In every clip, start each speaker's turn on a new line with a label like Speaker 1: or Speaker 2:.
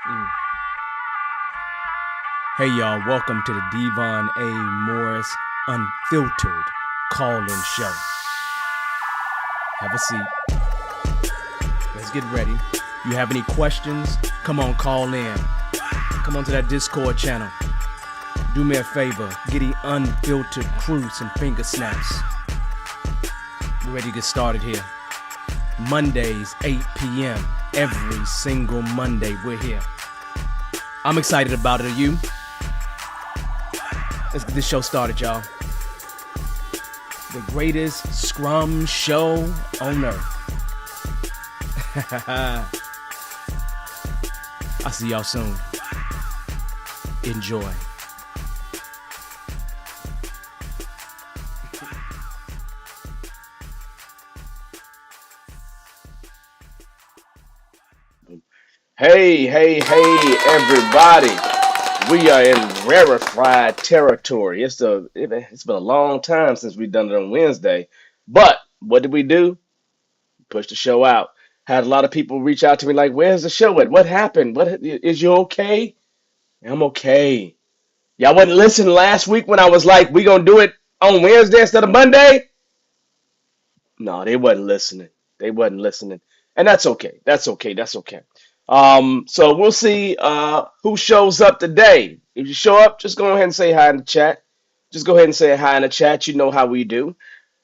Speaker 1: Mm. Hey y'all, welcome to the Devon A. Morris Unfiltered call-in show. Have a seat. Let's get ready. You have any questions? Come on, call in. Come on to that Discord channel. Do me a favor, get the unfiltered crew some finger snaps. We're ready to get started here. Mondays, 8 p.m. Every single Monday, we're here. I'm excited about it. Are you? Let's get this show started, y'all. The greatest scrum show on earth. I'll see y'all soon. Enjoy.
Speaker 2: Hey, everybody. We are in rarefied territory. It's been a long time since we've done it on Wednesday. But what did we do? Push the show out. Had a lot of people reach out to me like, "Where's the show at? What happened? What is you okay?" I'm okay. Y'all wasn't listening last week when I was like, "We gonna do it on Wednesday instead of Monday?" No, they wasn't listening. They wasn't listening. And that's okay. That's okay. That's okay. So we'll see who shows up today. If you show up, just go ahead and say hi in the chat. Just go ahead and say hi in the chat. You know how we do.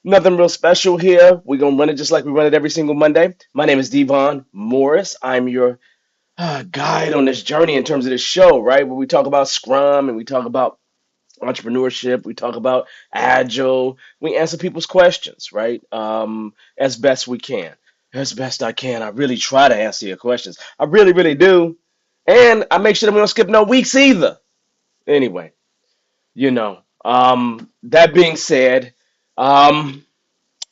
Speaker 2: Nothing real special here. We're gonna run it just like we run it every single Monday. My name is Devon Morris. I'm your guide on this journey in terms of this show, right? Where we talk about Scrum and we talk about entrepreneurship, we talk about agile, we answer people's questions, right? As best we can, as best I can. I really try to answer your questions. I really, really do. And I make sure that we don't skip no weeks either. Anyway, that being said, um,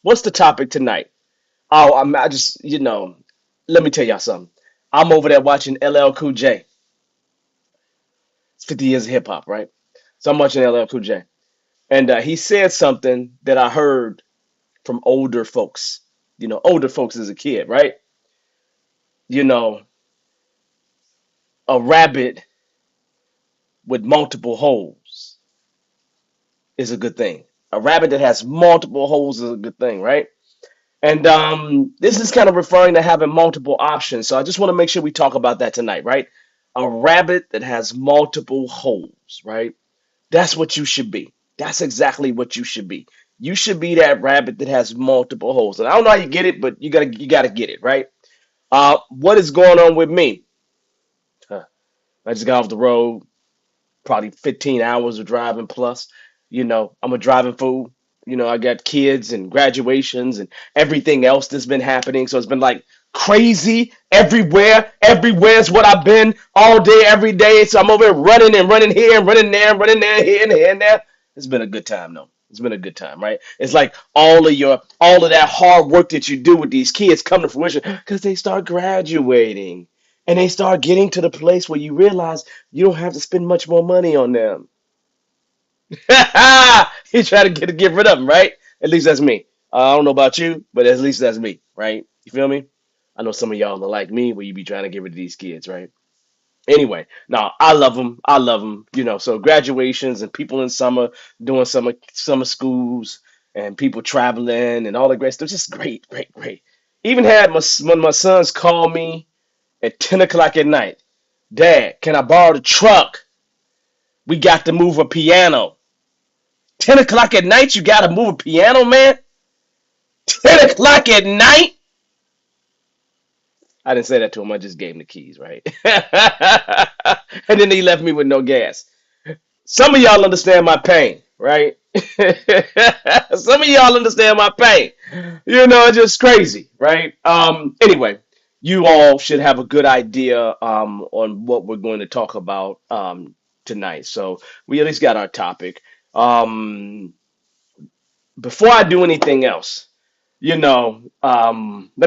Speaker 2: what's the topic tonight? Oh, I just, let me tell y'all something. I'm over there watching LL Cool J. It's 50 years of hip hop, right? So I'm watching LL Cool J. And he said something that I heard from older folks. Older folks as a kid, right? You know, a rabbit with multiple holes is a good thing. A rabbit that has multiple holes is a good thing, right? And this is kind of referring to having multiple options. So I just want to make sure we talk about that tonight, right? A rabbit that has multiple holes, right? That's what you should be. That's exactly what you should be. You should be that rabbit that has multiple holes. And I don't know how you get it, but you gotta get it, right? What is going on with me? Huh. I just got off the road, probably 15 hours of driving plus. I'm a driving fool. I got kids and graduations and everything else that's been happening. So it's been like crazy everywhere. Everywhere's what I've been all day, every day. So I'm over here running and running here and running there and running there, here and here and there. It's been a good time though. It's been a good time, right? It's like all of that hard work that you do with these kids come to fruition because they start graduating and they start getting to the place where you realize you don't have to spend much more money on them. You try to get rid of them, right? At least that's me. I don't know about you, but at least that's me, right? You feel me? I know some of y'all are like me, where you be trying to get rid of these kids, right? Anyway, no, I love them. I love them. So graduations and people in summer doing summer schools and people traveling and all the great stuff. Just great, great, great. Even had one of my sons call me at 10 o'clock at night. Dad, can I borrow the truck? We got to move a piano. 10 o'clock at night, you got to move a piano, man? 10 o'clock at night? I didn't say that to him. I just gave him the keys, right? And then he left me with no gas. Some of y'all understand my pain, right? Some of y'all understand my pain. It's just crazy, right? Anyway, you all should have a good idea on what we're going to talk about tonight. So we at least got our topic. Um, Before I do anything else, let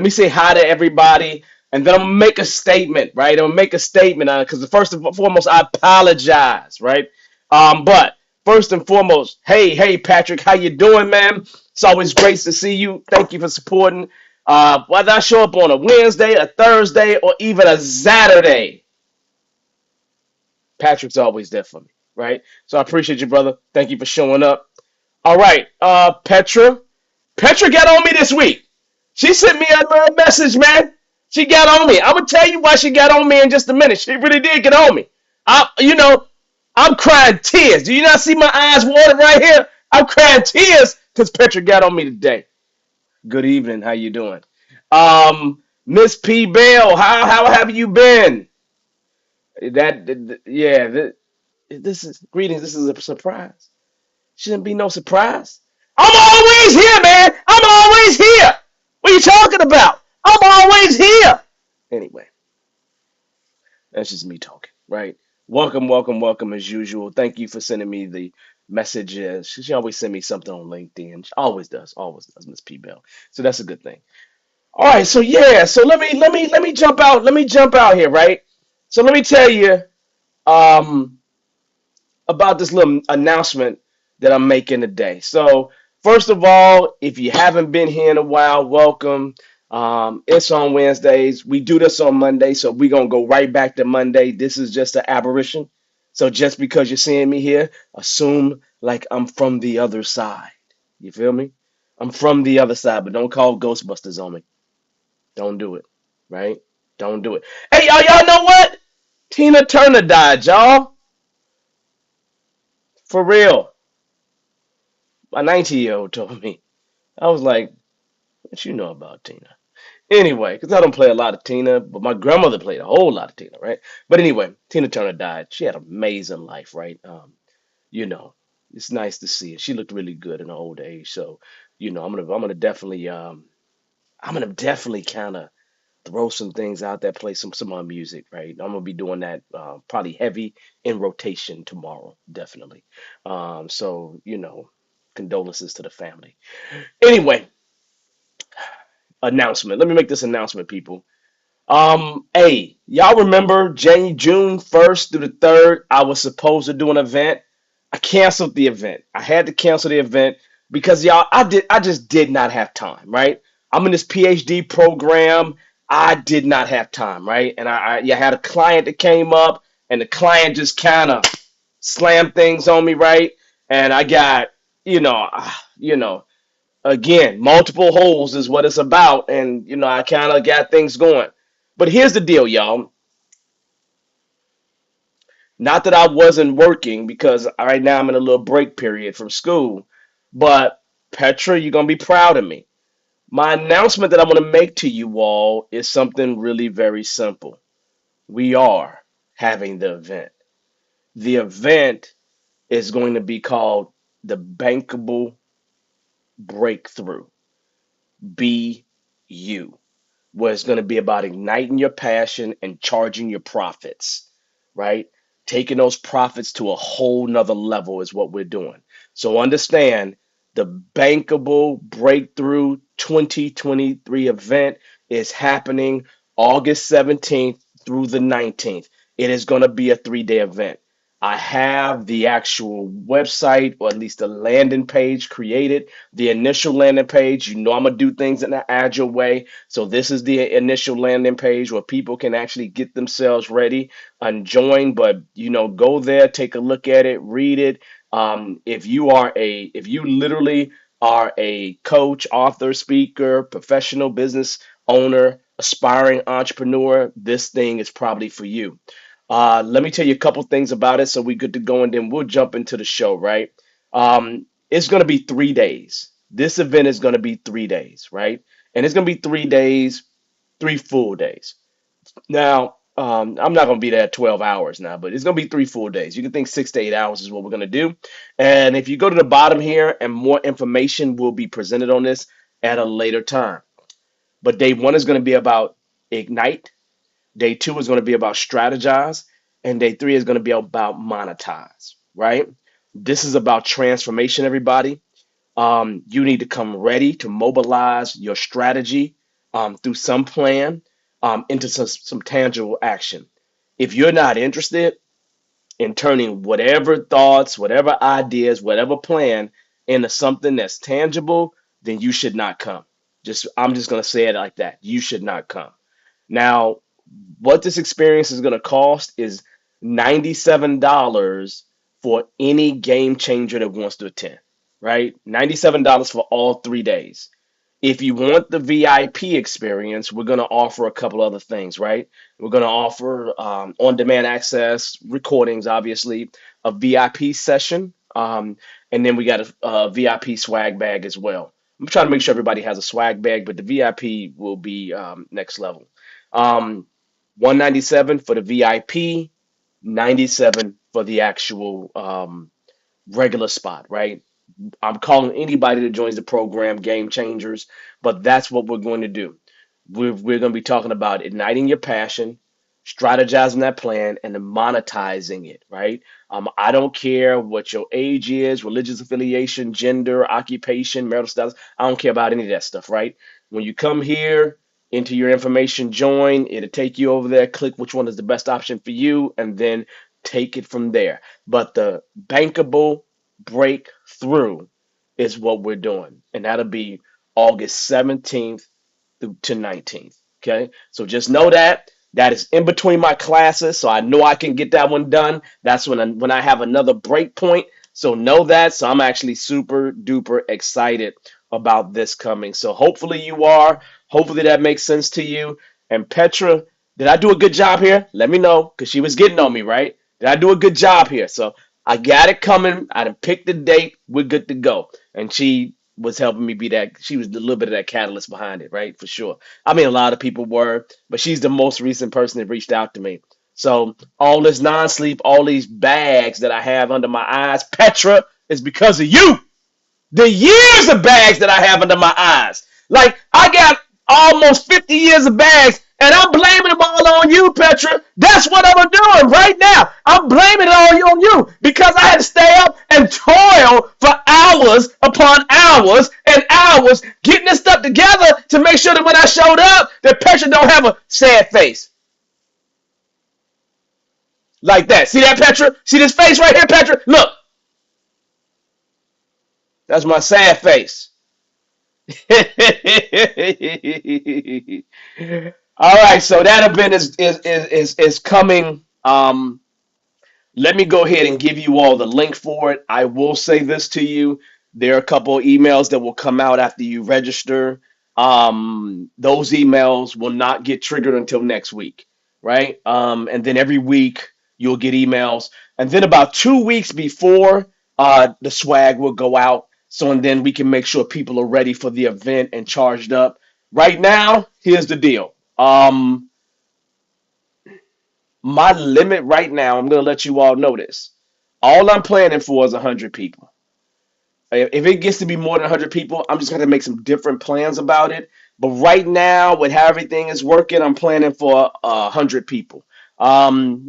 Speaker 2: me say hi to everybody, and then I'm gonna make a statement, right? I'm gonna make a statement on it because first and foremost, I apologize, right? But first and foremost, hey, Patrick, how you doing, man? It's always great to see you. Thank you for supporting. Whether I show up on a Wednesday, a Thursday, or even a Saturday, Patrick's always there for me, right? So I appreciate you, brother. Thank you for showing up. All right, Petra. Petra got on me this week. She sent me a little message, man. She got on me. I'm gonna tell you why she got on me in just a minute. She really did get on me. I'm crying tears. Do you not see my eyes water right here? I'm crying tears because Petra got on me today. Good evening. How you doing? Miss P. Bell, how have you been? Yeah. This is greetings. This is a surprise. Shouldn't be no surprise. I'm always here, man. I'm always here. What are you talking about? I'm always here. Anyway, that's just me talking, right? Welcome, welcome, welcome as usual. Thank you for sending me the messages. She always send me something on LinkedIn. She always does, Miss P Bell. So that's a good thing. All right, so yeah, so let me jump out. Let me jump out here, right? So let me tell you um about this little announcement that I'm making today. So, first of all, if you haven't been here in a while, welcome. It's on Wednesdays. We do this on Monday, so we're gonna go right back to Monday. This is just an aberration. So just because you're seeing me here, assume like I'm from the other side. You feel me? I'm from the other side, but don't call Ghostbusters on me. Don't do it. Right? Don't do it. Hey, y'all know what? Tina Turner died, y'all. For real. My 19-year-old told me. I was like, what you know about Tina? Anyway, because I don't play a lot of Tina, but my grandmother played a whole lot of Tina, right? But anyway, Tina Turner died. She had an amazing life, right? You know, it's nice to see it. She looked really good in her old age. So, I'm gonna definitely kind of throw some things out there, play some of her music, right? I'm gonna be doing that probably heavy in rotation tomorrow, definitely. So, condolences to the family. Anyway, announcement. Let me make this announcement, people. Hey, y'all remember June 1st through the 3rd, I was supposed to do an event. I canceled the event. I had to cancel the event because y'all, I just did not have time, right? I'm in this PhD program. I did not have time, right? And I had a client that came up and the client just kind of slammed things on me, right? And I got, you know, you know, again, multiple holes is what it's about. And, I kind of got things going. But here's the deal, y'all. Not that I wasn't working because right now I'm in a little break period from school. But Petra, you're going to be proud of me. My announcement that I want to make to you all is something really very simple. We are having the event. The event is going to be called the Bankable Breakthrough. BU. Where it's going to be about igniting your passion and charging your profits, right? Taking those profits to a whole nother level is what we're doing. So understand the Bankable Breakthrough 2023 event is happening August 17th through the 19th. It is going to be a 3-day event. I have the actual website or at least the landing page created, the initial landing page. I'm going to do things in an agile way. So this is the initial landing page where people can actually get themselves ready and join. But go there, take a look at it, read it. If you literally are a coach, author, speaker, professional business owner, aspiring entrepreneur, this thing is probably for you. Let me tell you a couple things about it so we're good to go, and then we'll jump into the show, right? It's going to be 3 days. This event is going to be 3 days, right? And it's going to be 3 days, 3 full days. Now, I'm not going to be there 12 hours now, but it's going to be 3 full days. You can think 6 to 8 hours is what we're going to do. And if you go to the bottom here, and more information will be presented on this at a later time. But day one is going to be about ignite. Day two is going to be about strategize, and day three is going to be about monetize, right? This is about transformation, everybody. You need to come ready to mobilize your strategy through some plan into some tangible action. If you're not interested in turning whatever thoughts, whatever ideas, whatever plan into something that's tangible, then you should not come. I'm just going to say it like that. You should not come. Now, what this experience is going to cost is $97 for any game changer that wants to attend, right? $97 for all 3 days. If you want the VIP experience, we're going to offer a couple other things, right? We're going to offer on-demand access, recordings, obviously, a VIP session, and then we got a VIP swag bag as well. I'm trying to make sure everybody has a swag bag, but the VIP will be next level. Um, 197 for the VIP, 97 for the actual regular spot, right? I'm calling anybody that joins the program game changers, but that's what we're going to do. We're going to be talking about igniting your passion, strategizing that plan, and then monetizing it, right? I don't care what your age is, religious affiliation, gender, occupation, marital status. I don't care about any of that stuff, right? When you come here, enter your information, join, it'll take you over there, click which one is the best option for you, and then take it from there. But the bankable breakthrough is what we're doing, and that'll be August 17th through to 19th. Okay, so just know that that is in between my classes, so I know I can get that one done. That's when I have another break point. So know that. So I'm actually super duper excited about this coming. So hopefully you are. Hopefully that makes sense to you. And Petra, did I do a good job here? Let me know, because she was getting on me, right? Did I do a good job here? So I got it coming. I done picked the date. We're good to go. And she was helping me be that. She was a little bit of that catalyst behind it, right? For sure. I mean, a lot of people were, but she's the most recent person that reached out to me. So all this non-sleep, all these bags that I have under my eyes, Petra, is because of you. The years of bags that I have under my eyes. Like, I got almost 50 years of bags, and I'm blaming them all on you, Petra. That's what I'm doing right now. I'm blaming it all on you because I had to stay up and toil for hours upon hours and hours getting this stuff together to make sure that when I showed up, that Petra don't have a sad face. Like that. See that, Petra? See this face right here, Petra? Look. That's my sad face. All right, so that event is coming. Let me go ahead and give you all the link for it. I will say this to you. There are a couple of emails that will come out after you register. Those emails will not get triggered until next week, right? And then every week you'll get emails. And then about 2 weeks before the swag will go out. So, and then we can make sure people are ready for the event and charged up. Right now, here's the deal. My limit right now, I'm going to let you all know this. All I'm planning for is 100 people. If it gets to be more than 100 people, I'm just going to make some different plans about it. But right now, with how everything is working, I'm planning for 100 people. 10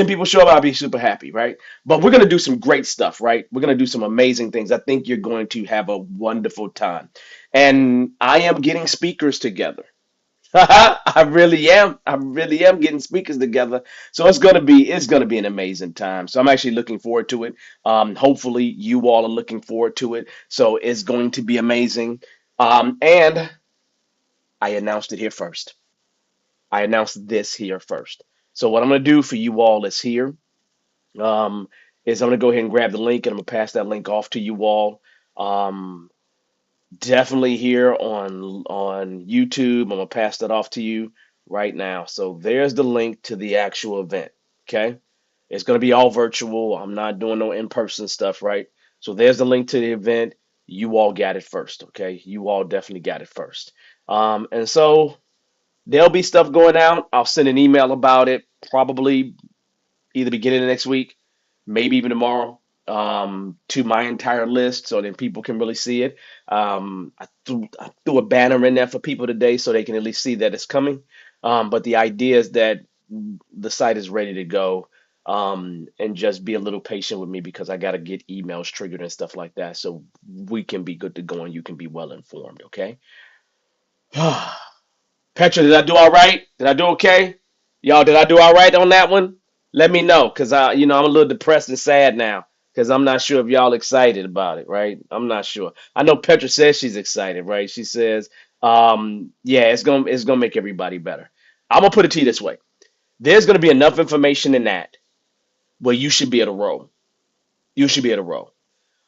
Speaker 2: people show up, I'll be super happy, right? But we're going to do some great stuff, right? We're going to do some amazing things. I think you're going to have a wonderful time. And I am getting speakers together. I really am. I really am getting speakers together. So it's gonna be an amazing time. So I'm actually looking forward to it. Hopefully you all are looking forward to it. So it's going to be amazing. And I announced it here first. I announced this here first. So what I'm gonna do for you all is here. Um, is I'm gonna go ahead and grab the link and I'm gonna pass that link off to you all. Um, Definitely here on YouTube. I'm gonna pass that off to you right now. So there's the link to the actual event. Okay, it's gonna be all virtual. I'm not doing no in-person stuff, right? So there's the link to the event. You all got it first, okay? You all definitely got it first. And so there'll be stuff going out. I'll send an email about it probably either beginning of next week, maybe even tomorrow, to my entire list so then people can really see it. I threw a banner in there for people today so they can at least see that it's coming. But the idea is that the site is ready to go. And just be a little patient with me because I got to get emails triggered and stuff like that so we can be good to go and you can be well informed, okay? Petra, did I do all right? Did I do okay? Y'all, did I do all right on that one? Let me know, cause I'm a little depressed and sad now, cause I'm not sure if y'all excited about it, right? I'm not sure. I know Petra says she's excited, right? She says, yeah, it's gonna make everybody better. I'm gonna put it to you this way: there's gonna be enough information in that where you should be able to roll. You should be able to roll.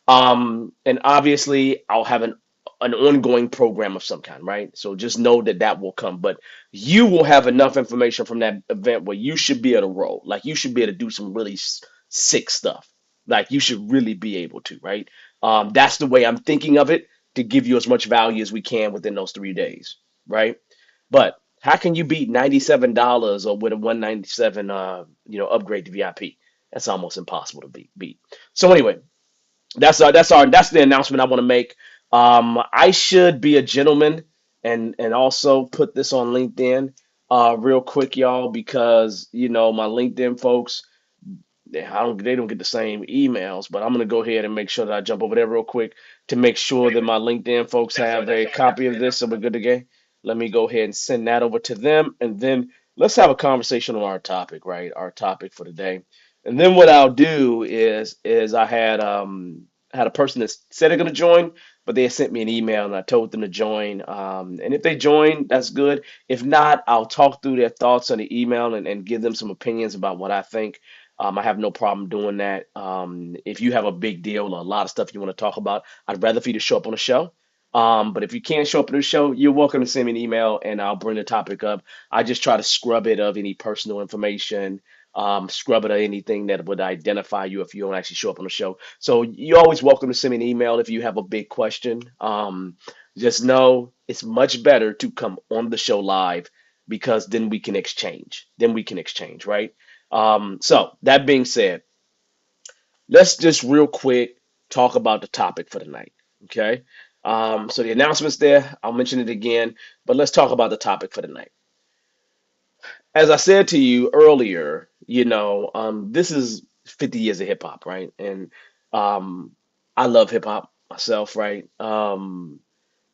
Speaker 2: And obviously, I'll have an ongoing program of some kind, right? So just know that that will come. But you will have enough information from that event where you should be able to roll. Like you should be able to do some really sick stuff. Like you should really be able to, right? That's the way I'm thinking of it to give you as much value as we can within those 3 days, right? But how can you beat $97 or with a 197 upgrade to VIP? That's almost impossible to beat. So anyway, that's the announcement I want to make. I should be a gentleman and also put this on LinkedIn real quick, y'all, because my LinkedIn folks, they don't get the same emails, but I'm gonna go ahead and make sure that I jump over there real quick to make sure that my LinkedIn folks have a copy of this, so we're good to go. Let me go ahead and send that over to them, and then let's have a conversation on our topic, right? Our topic for today. And then what I'll do is I had a person that said they're gonna join, but they had sent me an email and I told them to join. And if they join, that's good. If not, I'll talk through their thoughts on the email and give them some opinions about what I think. I have no problem doing that. If you have a big deal or a lot of stuff you want to talk about, I'd rather for you to show up on the show. But if you can't show up on the show, you're welcome to send me an email and I'll bring the topic up. I just try to scrub it of any personal information, scrub it of anything that would identify you if you don't actually show up on the show. So you're always welcome to send me an email if you have a big question. Just know it's much better to come on the show live because then we can exchange. Then we can exchange, right? So that being said, let's just real quick talk about the topic for tonight. Okay. So the announcement's there. I'll mention it again, but let's talk about the topic for tonight. As I said to you earlier, this is 50 years of hip hop, right? And um, I love hip hop myself, right? And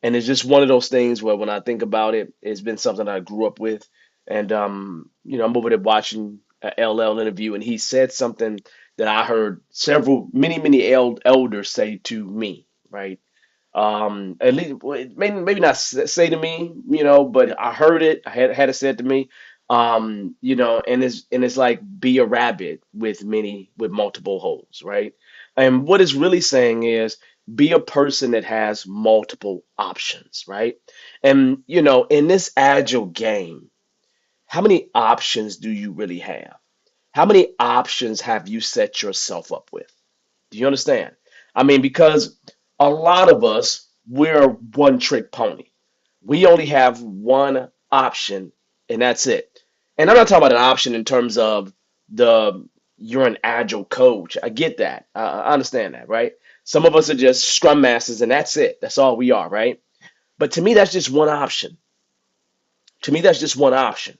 Speaker 2: it's just one of those things where when I think about it, it's been something I grew up with. And I'm over there watching a LL interview, and he said something that I heard many elders say to me, right? At least well, maybe not say to me, but I heard it. I had it said to me, and it's like be a rabbit with multiple holes, right? And what it's really saying is be a person that has multiple options, right? And in this agile game, how many options do you really have? How many options have you set yourself up with? Do you understand? I mean, because a lot of us, we're a one trick pony. We only have one option, and that's it. And I'm not talking about an option in terms of the you're an agile coach. I get that. I understand that, right? Some of us are just scrum masters, and that's it. That's all we are, right? But to me, that's just one option. To me, that's just one option.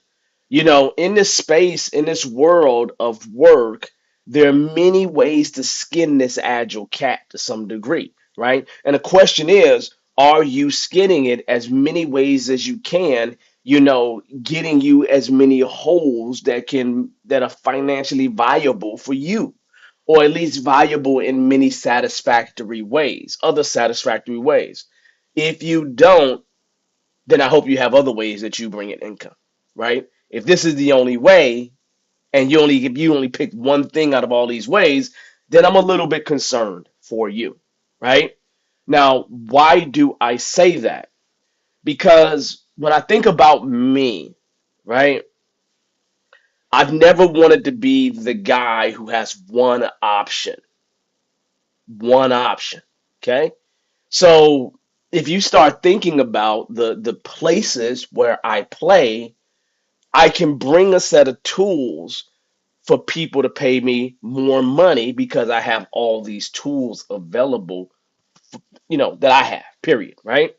Speaker 2: In this space, in this world of work, there are many ways to skin this agile cat to some degree, right? And the question is, are you skinning it as many ways as you can, getting you as many holes that are financially viable for you, or at least viable in many satisfactory ways, other satisfactory ways. If you don't, then I hope you have other ways that you bring in income, right? If this is the only way, and if you only pick one thing out of all these ways, then I'm a little bit concerned for you, right? Now, why do I say that? Because when I think about me, right, I've never wanted to be the guy who has one option, okay? So if you start thinking about the places where I play, I can bring a set of tools for people to pay me more money because I have all these tools available, that I have, period, right?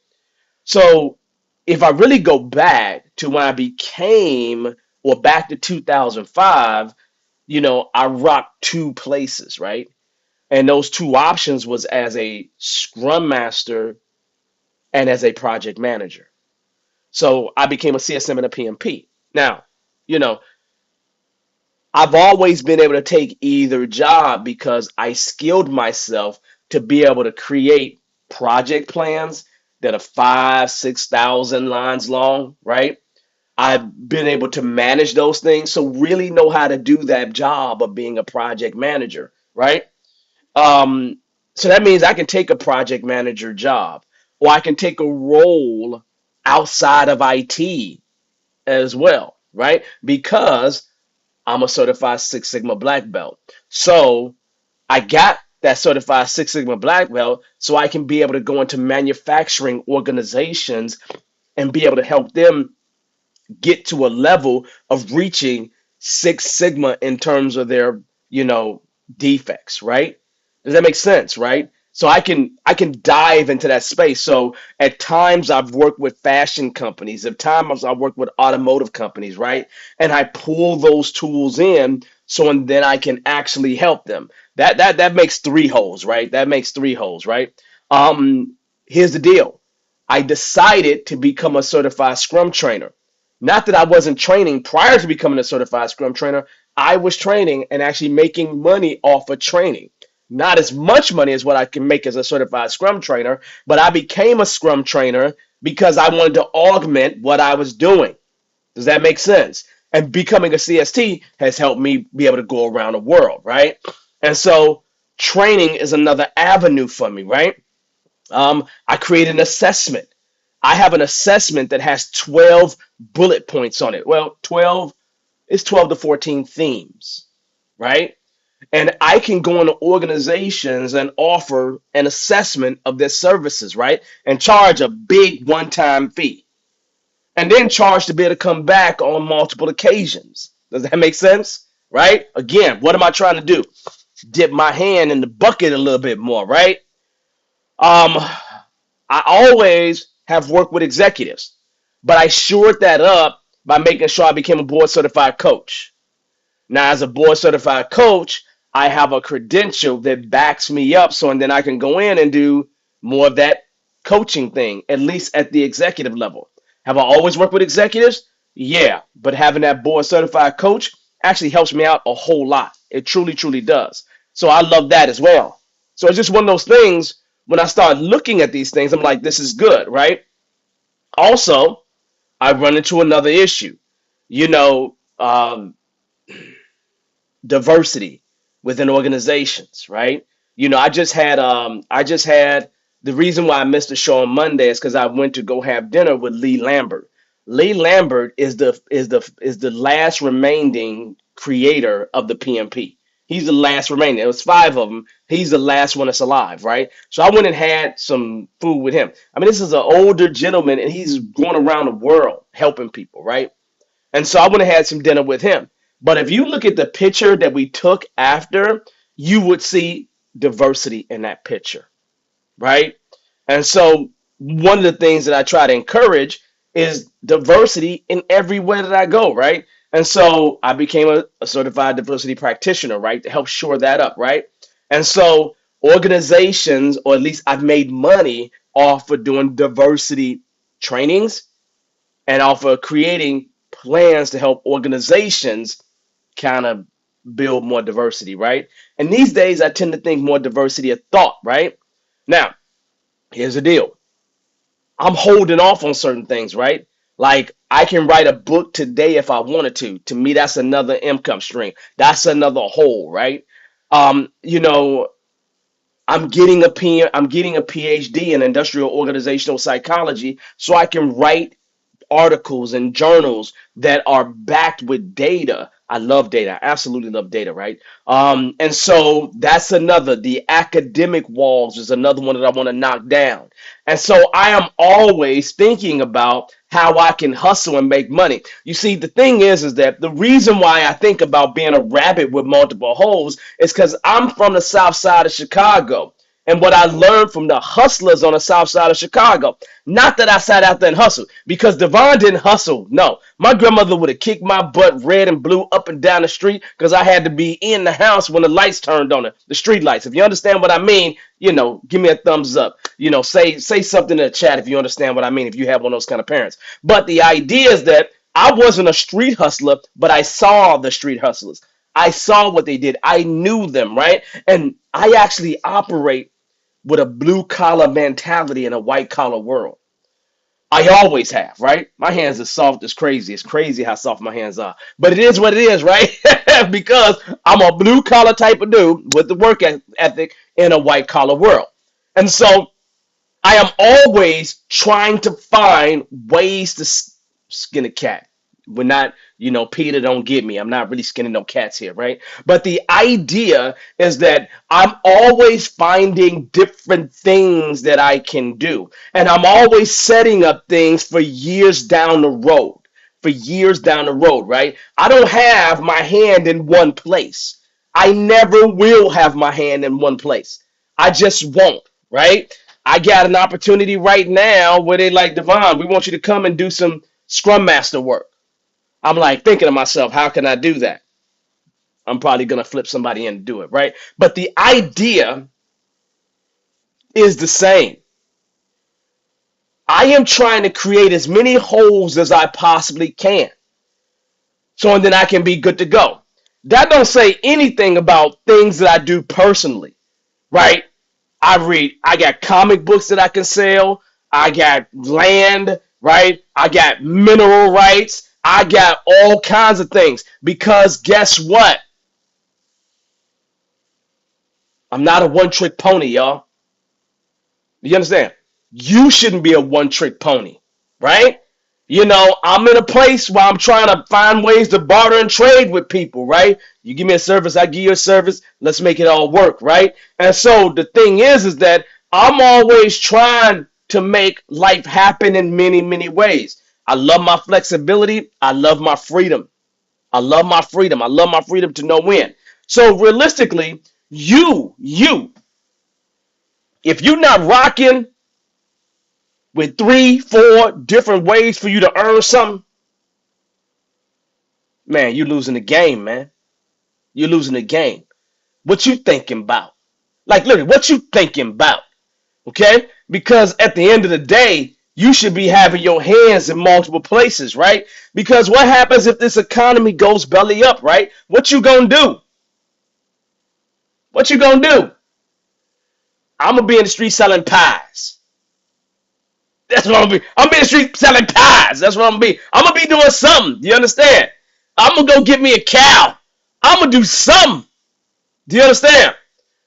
Speaker 2: So if I really go back to when I became, or back to 2005, I rocked two places, right? And those two options was as a scrum master and as a project manager. So I became a CSM and a PMP. Now, you know, I've always been able to take either job because I skilled myself to be able to create project plans that are 5, 6,000 lines long, right? I've been able to manage those things. So really know how to do that job of being a project manager, right? Um, so that means I can take a project manager job, or I can take a role outside of IT as well, right? Because I'm a certified Six Sigma black belt. So I got that certified Six Sigma black belt so I can be able to go into manufacturing organizations and be able to help them get to a level of reaching Six Sigma in terms of their, you know, defects, right? Does that make sense, right? So I can dive into that space. So at times I've worked with fashion companies, at times I've worked with automotive companies, right? And I pull those tools in so and then I can actually help them. That makes three holes, right? That makes three holes, right? Here's the deal. I decided to become a certified scrum trainer. Not that I wasn't training prior to becoming a certified scrum trainer. I was training and actually making money off of training. Not as much money as what I can make as a certified scrum trainer, but I became a scrum trainer because I wanted to augment what I was doing. Does that make sense? And becoming a CST has helped me be able to go around the world, right? And so training is another avenue for me, right? I create an assessment. I have an assessment that has 12 bullet points on it. Well, 12 is 12 to 14 themes, right? And I can go into organizations and offer an assessment of their services, right? And charge a big one time fee. And then charge to be able to come back on multiple occasions. Does that make sense? Right? Again, what am I trying to do? Dip my hand in the bucket a little bit more, right? Um, I always have worked with executives, but I shored that up by making sure I became a board certified coach. Now, as a board certified coach, I have a credential that backs me up so and then I can go in and do more of that coaching thing, at least at the executive level. Have I always worked with executives? Yeah, but having that board certified coach actually helps me out a whole lot. It truly, truly does. So I love that as well. So it's just one of those things when I start looking at these things, I'm like, this is good, right? Also, I run into another issue. You know, diversity within organizations, right? I just had the reason why I missed the show on Monday is because I went to go have dinner with Lee Lambert. Lee Lambert is the last remaining creator of the PMP. He's the last remaining. There was five of them. He's the last one that's alive, right? So I went and had some food with him. I mean, this is an older gentleman, and he's going around the world helping people, right? And so I went and had some dinner with him. But if you look at the picture that we took after, you would see diversity in that picture, right? And so one of the things that I try to encourage is diversity in everywhere that I go, right? And so I became a certified diversity practitioner, right, to help shore that up, right? And so organizations, or at least I've made money off of doing diversity trainings and off of creating plans to help organizations kind of build more diversity, right? And these days, I tend to think more diversity of thought, right? Now, here's the deal. I'm holding off on certain things, right? Like I can write a book today if I wanted to. To me, that's another income stream. That's another hole, right? You know, I'm getting a PhD in industrial organizational psychology so I can write articles and journals that are backed with data. I love data. I absolutely love data, right? And so that's another. The academic walls is another one that I want to knock down. And so I am always thinking about how I can hustle and make money. You see, the thing is that the reason why I think about being a rabbit with multiple holes is because I'm from the south side of Chicago. And what I learned from the hustlers on the south side of Chicago. Not that I sat out there and hustled, because Devon didn't hustle. No, my grandmother would have kicked my butt red and blue up and down the street because I had to be in the house when the lights turned on, the street lights. If you understand what I mean, give me a thumbs up. Say something in the chat if you understand what I mean, if you have one of those kind of parents. But the idea is that I wasn't a street hustler, but I saw the street hustlers. I saw what they did. I knew them, right? And I actually operate with a blue collar mentality in a white collar world. I always have, right? My hands are soft as crazy. It's crazy how soft my hands are. But it is what it is, right? Because I'm a blue collar type of dude with the work ethic in a white collar world. And so I am always trying to find ways to skin a cat. We're not, Peter, don't get me. I'm not really skinning no cats here, right? But the idea is that I'm always finding different things that I can do. And I'm always setting up things for years down the road. For years down the road, right? I don't have my hand in one place. I never will have my hand in one place. I just won't, right? I got an opportunity right now where they like, Devon, we want you to come and do some Scrum Master work. I'm like thinking to myself, how can I do that? I'm probably going to flip somebody in to do it, right? But the idea is the same. I am trying to create as many holes as I possibly can. So and then I can be good to go. That don't say anything about things that I do personally, right? I got comic books that I can sell. I got land, right? I got mineral rights. I got all kinds of things because guess what? I'm not a one trick pony, y'all. You understand? You shouldn't be a one trick pony, right? I'm in a place where I'm trying to find ways to barter and trade with people, right? You give me a service, I give you a service. Let's make it all work, right? And so the thing is that I'm always trying to make life happen in many, many ways. I love my flexibility. I love my freedom. I love my freedom. I love my freedom to know when. So realistically, if you're not rocking with 3, 4 different ways for you to earn something, man, you're losing the game, man. You're losing the game. What you thinking about? Like literally, what you thinking about? Okay? Because at the end of the day, you should be having your hands in multiple places, right? Because what happens if this economy goes belly up, right? What you gonna do? What you gonna do? I'm gonna be in the street selling pies. That's what I'm gonna be. I'm gonna be in the street selling pies. That's what I'm gonna be. I'm gonna be doing something. You understand? I'm gonna go get me a cow. I'm gonna do something. Do you understand?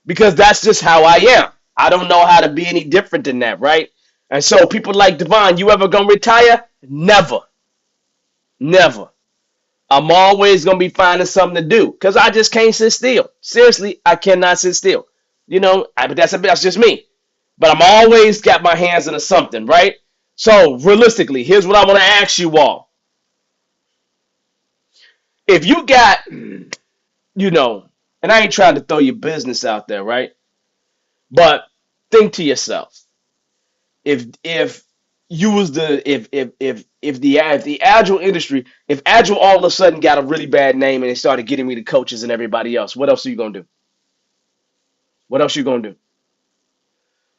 Speaker 2: Because that's just how I am. I don't know how to be any different than that, right? And so people like Devon, you ever gonna retire? Never. Never. I'm always gonna be finding something to do because I just can't sit still. Seriously, I cannot sit still. But that's just me. But I'm always got my hands into something, right? So realistically, here's what I want to ask you all. If you got, and I ain't trying to throw your business out there, right? But think to yourself, if you was the if the agile industry, if agile all of a sudden got a really bad name and they started getting me the coaches and everybody else, what else are you gonna do? What else are you gonna do?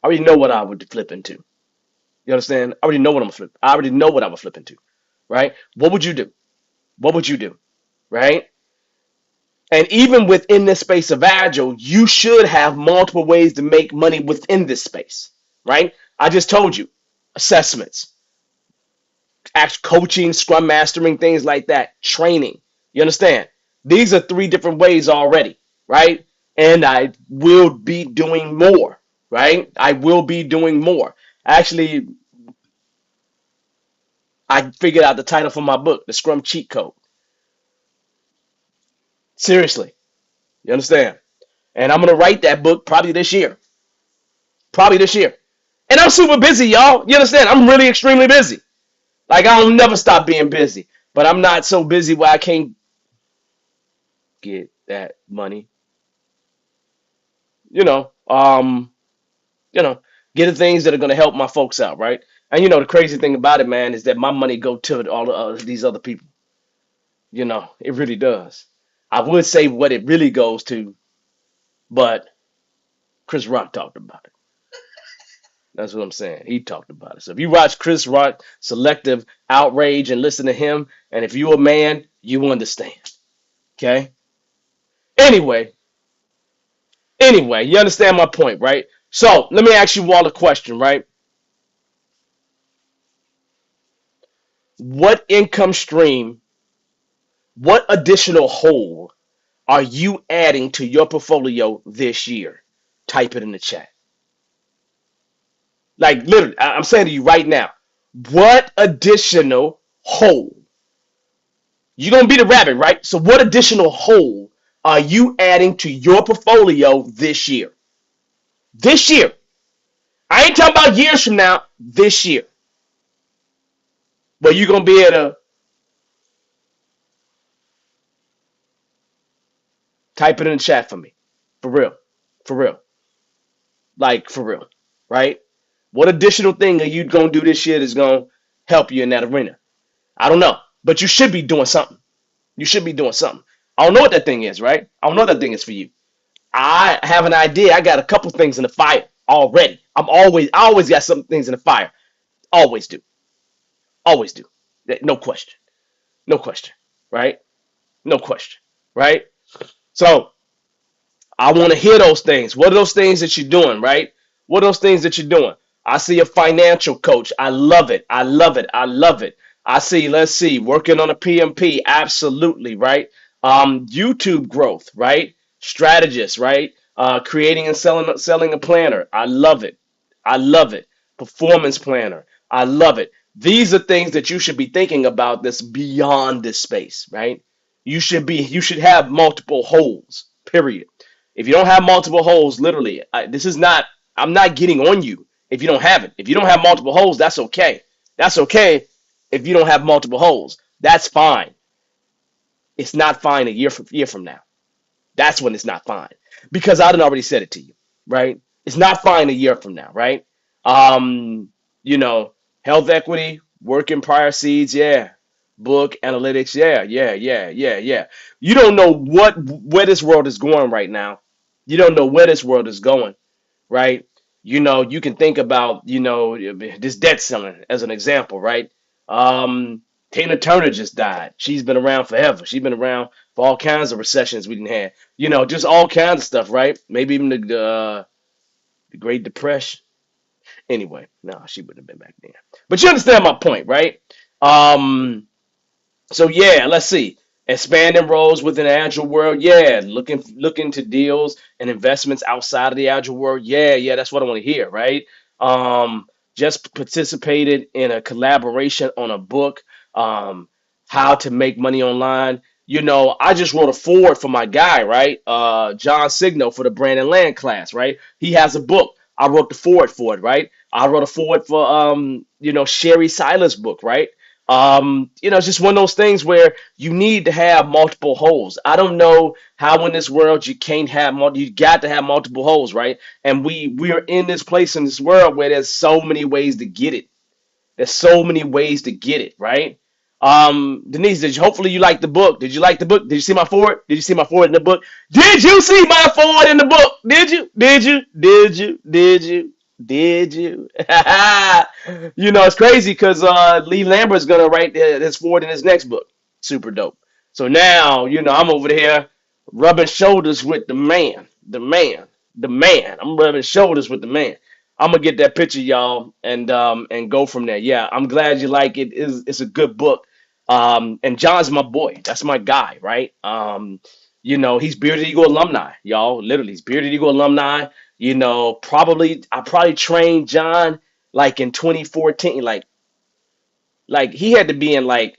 Speaker 2: I already know what I would flip into. You understand? I already know what I'm gonna flip. I already know what I would flip into, right? What would you do? What would you do, right? And even within this space of agile, you should have multiple ways to make money within this space, right? I just told you, assessments, coaching, scrum mastering, things like that, training. You understand? These are 3 different ways already, right? And I will be doing more, right? I will be doing more. Actually, I figured out the title for my book, The Scrum Cheat Code. Seriously, you understand? And I'm gonna write that book probably this year. Probably this year. And I'm super busy, y'all. You understand? I'm really extremely busy. Like I'll never stop being busy. But I'm not so busy where I can't get that money. You know, um, get the things that are gonna help my folks out, right? And the crazy thing about it, man, is that my money go to all of these other people. It really does. I would say what it really goes to, but Chris Rock talked about it. That's what I'm saying. He talked about it. So if you watch Chris Rock Selective Outrage and listen to him, and if you're a man, you understand. Okay? Anyway, you understand my point, right? So let me ask you all a question, right? What income stream, what additional hole are you adding to your portfolio this year? Type it in the chat. Like literally, I'm saying to you right now, what additional hole? You're gonna be the rabbit, right? So what additional hole are you adding to your portfolio this year? This year. I ain't talking about years from now, this year. But you're gonna be able to type it in the chat for me. For real. For real. Like for real. Right? What additional thing are you gonna do this year that's gonna help you in that arena? I don't know. But you should be doing something. You should be doing something. I don't know what that thing is, right? I don't know what that thing is for you. I have an idea. I got a couple things in the fire already. I always got some things in the fire. Always do. Always do. No question. No question. Right? No question. Right? So I want to hear those things. What are those things that you're doing, right? What are those things that you're doing? I see a financial coach. I love it. I love it. I love it. I see, let's see, working on a PMP. Absolutely, right? YouTube growth, right? Strategist, right? Creating and selling a planner. I love it. I love it. Performance planner. I love it. These are things that you should be thinking about that's beyond this space, right? You should have multiple holes, period. If you don't have multiple holes, literally, I'm not getting on you if you don't have it. If you don't have multiple holes, that's okay. That's okay if you don't have multiple holes. That's fine. It's not fine a year from now. That's when it's not fine. Because I done already said it to you, right? It's not fine a year from now, right? Um, you know, health equity, work in prior seeds, yeah. Book analytics, yeah. You don't know where this world is going right now. You don't know where this world is going, right? You can think about, this debt ceiling as an example, right? Um, Tina Turner just died. She's been around forever. She's been around for all kinds of recessions we didn't have. Just all kinds of stuff, right? Maybe even the Great Depression. Anyway, no, she wouldn't have been back then. But you understand my point, right? Um, so yeah, let's see. Expanding roles within the agile world. Yeah, looking to deals and investments outside of the agile world. Yeah, that's what I want to hear, right? Um, just participated in a collaboration on a book, how to make money online. I just wrote a forward for my guy, right? John Signo for the Brand and Land class, right? He has a book. I wrote the forward for it, right? I wrote a forward for Sherry Silas' book, right? It's just one of those things where you need to have multiple holes. I don't know how in this world you can't have you got to have multiple holes, right? And we are in this place in this world where there's so many ways to get it. There's so many ways to get it, right? Denise, hopefully you like the book. Did you like the book? Did you see my forward? Did you see my forward in the book? Did you see my forward in the book? Did you? Did you? Did you? Did you? Did you? It's crazy because Lee Lambert's gonna write his forward in his next book. Super dope. So now, I'm over there rubbing shoulders with the man. I'm rubbing shoulders with the man. I'm gonna get that picture, y'all, and go from there. Yeah, I'm glad you like it. It's a good book. And John's my boy. That's my guy, right? He's Bearded Eagle alumni, y'all. Literally, he's Bearded Eagle alumni. I probably trained John like in 2014. Like he had to be in like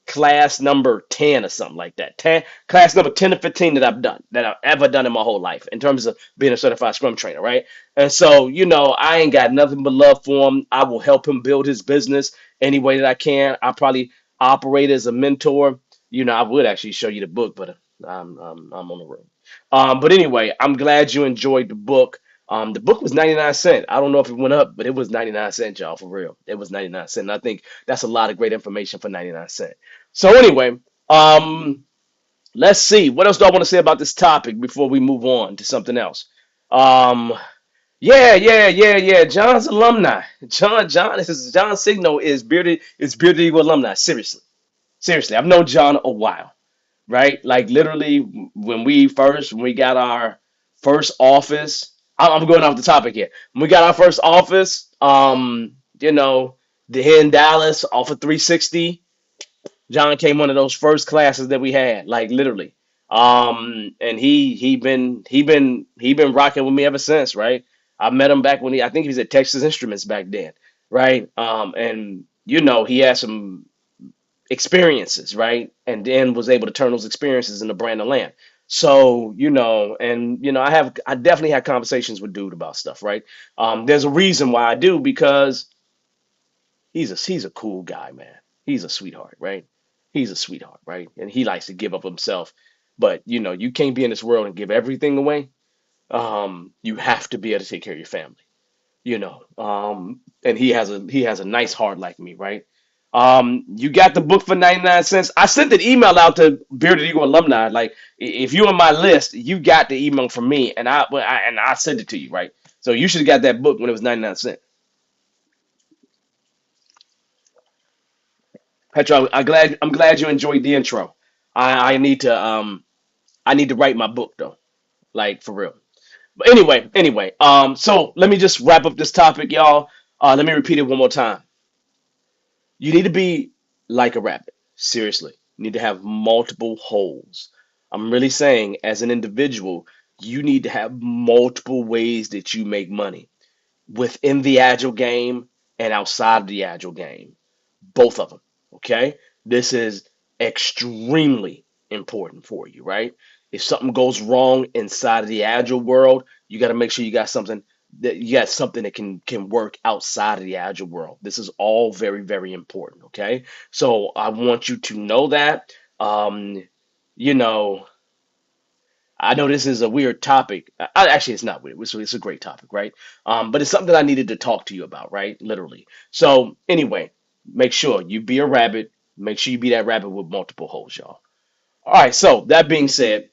Speaker 2: class number 10 or something like that. Class number 10 to 15 that I've ever done in my whole life in terms of being a certified scrum trainer, right? And so, I ain't got nothing but love for him. I will help him build his business any way that I can. I probably operate as a mentor. I would actually show you the book, but I'm on the road. But anyway, I'm glad you enjoyed the book. The book was 99 cents. I don't know if it went up, but it was 99 cents, y'all, for real. It was 99 cents. And I think that's a lot of great information for 99 cents. So anyway, let's see. What else do I want to say about this topic before we move on to something else? Um, yeah. John's alumni. John Signo is Bearded Eagle alumni. Seriously. I've known John a while, right? Like literally when we got our first office. I'm going off the topic here. When we got our first office, the here in Dallas off of 360. John came one of those first classes that we had, like literally. And he been rocking with me ever since, right? I met him back when I think he was at Texas Instruments back then, right? And he had some experiences, right? And then was able to turn those experiences into brand and land. So, and I definitely had conversations with dude about stuff, right? There's a reason why I do because he's a cool guy, man. He's a sweetheart, right? He's a sweetheart, right? And he likes to give up himself. But you can't be in this world and give everything away. You have to be able to take care of your family, and he has a nice heart like me, right? You got the book for 99 cents. I sent an email out to Bearded Eagle alumni. Like, if you're on my list, you got the email from me, and I sent it to you, right? So you should have got that book when it was 99 cents. Petro, I'm glad you enjoyed the intro. I need to write my book though, like for real. But anyway, so let me just wrap up this topic, y'all. Let me repeat it one more time. You need to be like a rabbit. Seriously. You need to have multiple holes. I'm really saying, as an individual, you need to have multiple ways that you make money within the agile game and outside of the agile game. Both of them. Okay. This is extremely important for you, right? If something goes wrong inside of the agile world, you got to make sure you got something that can work outside of the agile world. This is all very, very important. Okay. So I want you to know that. Um, you know, I know this is a weird topic. Actually, it's not weird. It's a great topic, right? But it's something that I needed to talk to you about, right? Literally. So anyway, make sure you be a rabbit. Make sure you be that rabbit with multiple holes, y'all. All right. So that being said,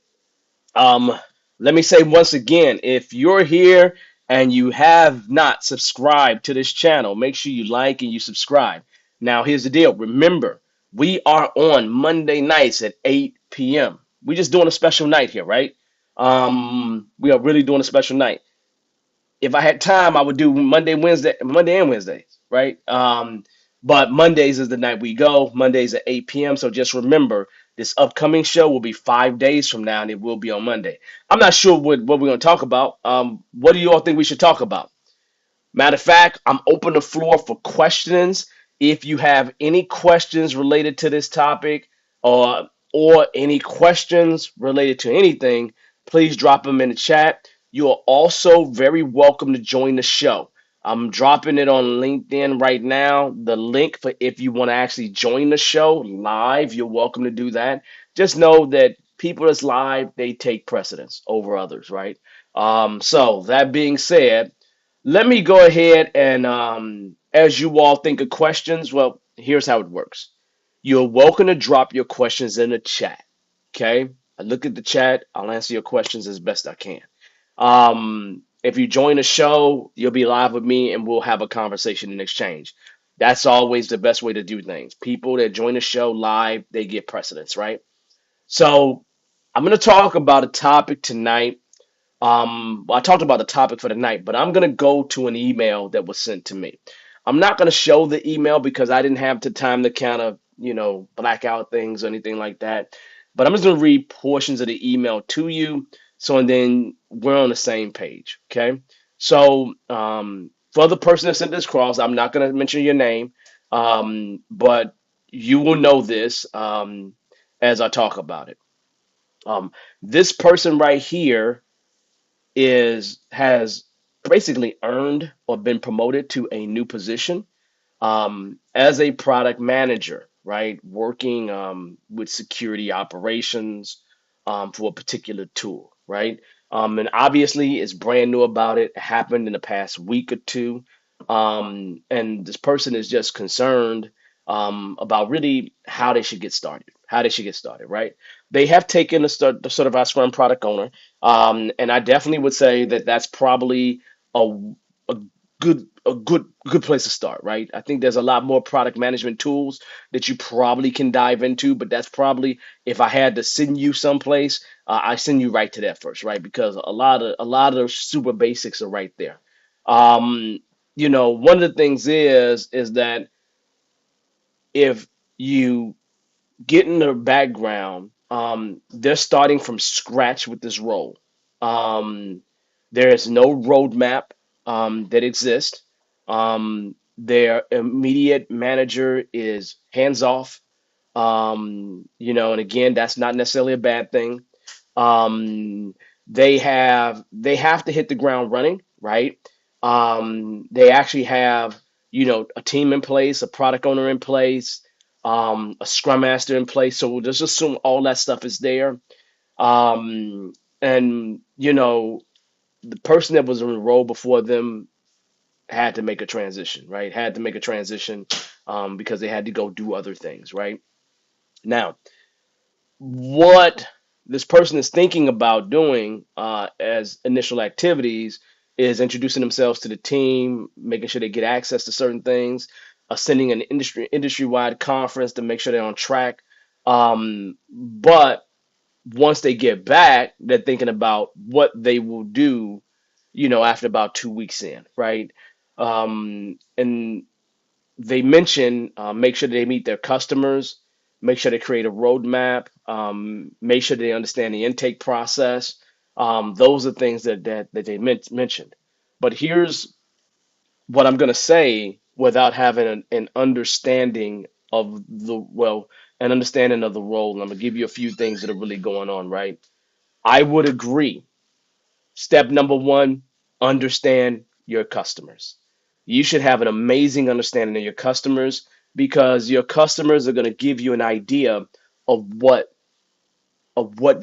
Speaker 2: um, let me say once again, if you're here and you have not subscribed to this channel, make sure you like and you subscribe. Now, here's the deal. Remember, we are on Monday nights at 8 p.m. We're just doing a special night here, right? We are really doing a special night. If I had time, I would do Monday and Wednesdays, right? But Mondays is the night we go. Mondays at 8 p.m. So just remember, this upcoming show will be 5 days from now, and it will be on Monday. I'm not sure what we're going to talk about. What do you all think we should talk about? Matter of fact, I'm open the floor for questions. If you have any questions related to this topic, or any questions related to anything, please drop them in the chat. You are also very welcome to join the show. I'm dropping it on LinkedIn right now. The link for if you want to actually join the show live, you're welcome to do that. Just know that people that's live, they take precedence over others, right? So that being said, let me go ahead and, as you all think of questions, well, here's how it works. You're welcome to drop your questions in the chat. Okay? I look at the chat. I'll answer your questions as best I can. If you join the show, you'll be live with me and we'll have a conversation and exchange. That's always the best way to do things. People that join the show live, they get precedence, right? So I'm going to talk about a topic tonight. Well, I talked about the topic for the night, but I'm gonna go to an email that was sent to me. I'm not gonna show the email because I didn't have the time to kind of, black out things or anything like that. But I'm just gonna read portions of the email to you, so and then we're on the same page. Okay. So, for the person that sent this cross, I'm not gonna mention your name, but you will know this as I talk about it. This person right here has basically earned or been promoted to a new position as a product manager, right? Working with security operations for a particular tool, right? And obviously, it's brand new about it. It happened in the past week or two. And this person is just concerned about really how they should get started. How they should get started, right? They have taken the sort of our Scrum product owner, and I definitely would say that that's probably a, a good place to start, right? I think there's a lot more product management tools that you probably can dive into, but that's probably, if I had to send you someplace, I send you right to that first, right? Because a lot of the super basics are right there. Um, one of the things is that if you getting the background, they're starting from scratch with this role. Um, there is no roadmap that exists. Their immediate manager is hands off. And again, that's not necessarily a bad thing. Um, they have to hit the ground running, right? They actually have, a team in place, a product owner in place, a scrum master in place. So we'll just assume all that stuff is there. Um, and the person that was in the role before them had to make a transition, right? Had to make a transition because they had to go do other things, right? Now, what this person is thinking about doing as initial activities is introducing themselves to the team, making sure they get access to certain things, sending an industry wide conference to make sure they're on track. But once they get back, they're thinking about what they will do, after about 2 weeks in, right? And they mention make sure they meet their customers, make sure they create a roadmap, make sure they understand the intake process. Those are things that they mentioned. But here's what I'm going to say without having an understanding of an understanding of the role. And I'm going to give you a few things that are really going on, right? I would agree. Step number one, understand your customers. You should have an amazing understanding of your customers because your customers are going to give you an idea of what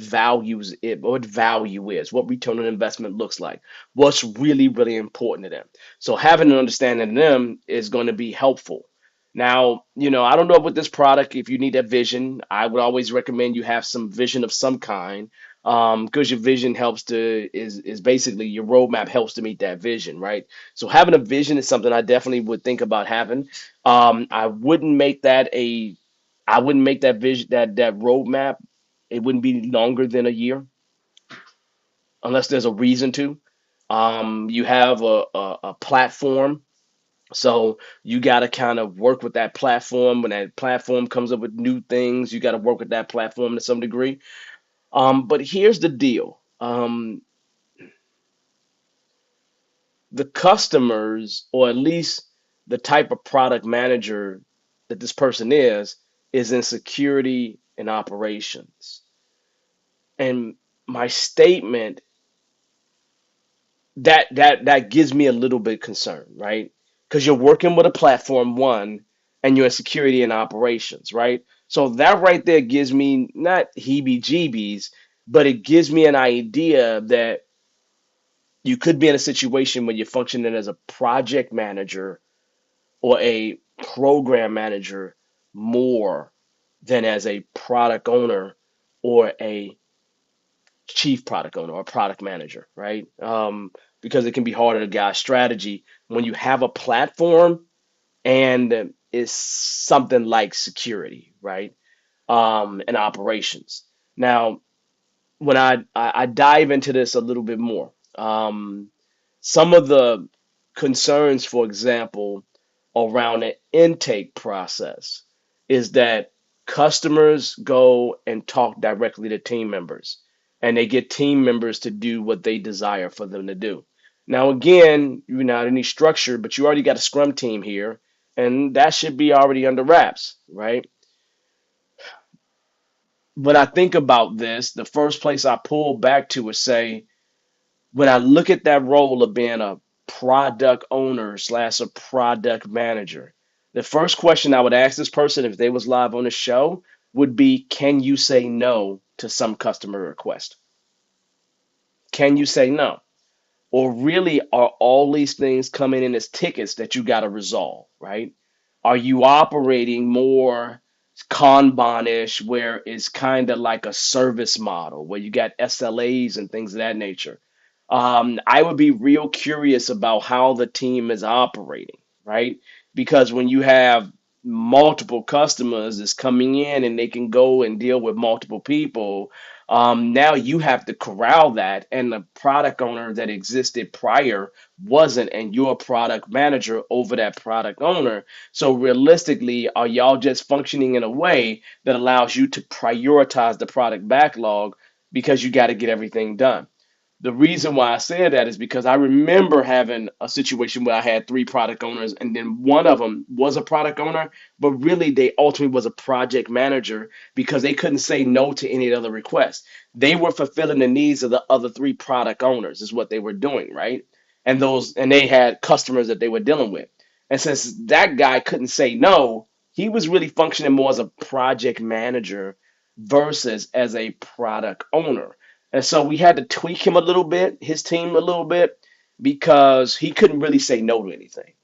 Speaker 2: value is, what return on investment looks like, what's really, really important to them. So having an understanding of them is going to be helpful. Now, I don't know with this product, if you need that vision, I would always recommend you have some vision of some kind. Because your vision is basically your roadmap helps to meet that vision, right? So having a vision is something I definitely would think about having. I wouldn't make that vision, that roadmap, it wouldn't be longer than a year unless there's a reason to. You have a platform, so you got to kind of work with that platform. When that platform comes up with new things, you got to work with that platform to some degree. But here's the deal. The customers, or at least the type of product manager that this person is in security and operations. And my statement that gives me a little bit concerned, right? Because you're working with a platform one, and you're in security and operations, right? So that right there gives me not heebie-jeebies, but it gives me an idea that you could be in a situation where you're functioning as a project manager or a program manager more than as a product owner or a chief product owner or product manager, right? Because it can be harder to guide strategy when you have a platform and it's something like security, right? And operations. Now, when I dive into this a little bit more, some of the concerns, for example, around the intake process is that customers go and talk directly to team members and they get team members to do what they desire for them to do. Now, again, you're not any structure, but you already got a scrum team here, and that should be already under wraps, right? When I think about this, the first place I pull back to is say, when I look at that role of being a product owner slash a product manager, the first question I would ask this person if they was live on the show would be, can you say no to some customer request? Can you say no? Or really are all these things coming in as tickets that you got to resolve, right? Are you operating more Kanban-ish where it's kind of like a service model where you got SLAs and things of that nature? I would be real curious about how the team is operating, right? Because when you have multiple customers is coming in and they can go and deal with multiple people. Now you have to corral that, and the product owner that existed prior wasn't, and you're a product manager over that product owner. So realistically, are y'all just functioning in a way that allows you to prioritize the product backlog because you got to get everything done? The reason why I said that is because I remember having a situation where I had three product owners, and then one of them was a product owner, but really they ultimately was a project manager because they couldn't say no to any other requests. They were fulfilling the needs of the other three product owners, is what they were doing, right? And they had customers that they were dealing with. And since that guy couldn't say no, he was really functioning more as a project manager versus as a product owner. And so we had to tweak him a little bit, his team a little bit, because he couldn't really say no to anything.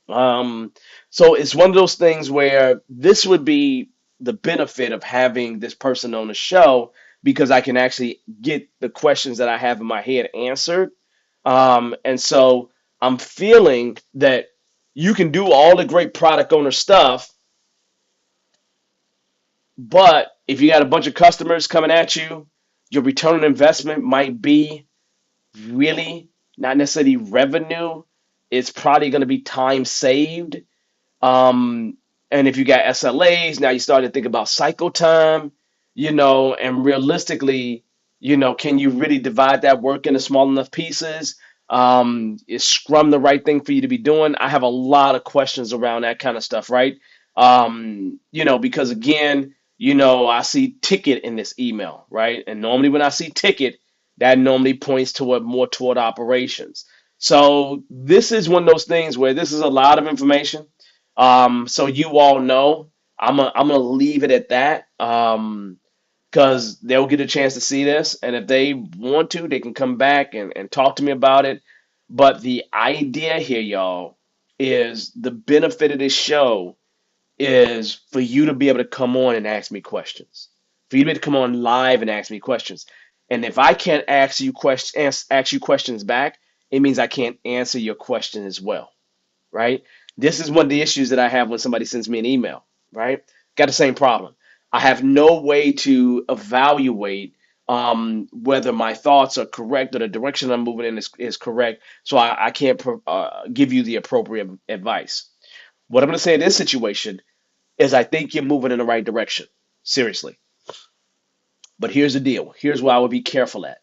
Speaker 2: Um, so it's one of those things where this would be the benefit of having this person on the show because I can actually get the questions that I have in my head answered. And so I'm feeling that you can do all the great product owner stuff, but if you got a bunch of customers coming at you, your return on investment might be really not necessarily revenue. It's probably going to be time saved. Um, and if you got SLAs, now you start to think about cycle time, and realistically, can you really divide that work into small enough pieces? Is Scrum the right thing for you to be doing? I have a lot of questions around that kind of stuff, right? Because again, I see ticket in this email, right? And normally when I see ticket, that normally points toward more toward operations. So this is one of those things where this is a lot of information. So you all know, I'm gonna leave it at that. Because they'll get a chance to see this, and if they want to, they can come back and talk to me about it. But the idea here, y'all, is the benefit of this show is for you to be able to come on and ask me questions, for you to be able to come on live and ask me questions. And if I can't ask you questions back, it means I can't answer your question as well, right? This is one of the issues that I have when somebody sends me an email, right? Got the same problem. I have no way to evaluate whether my thoughts are correct or the direction I'm moving in is correct. So I can't give you the appropriate advice. What I'm going to say in this situation is I think you're moving in the right direction. Seriously. But here's the deal. Here's where I would be careful at.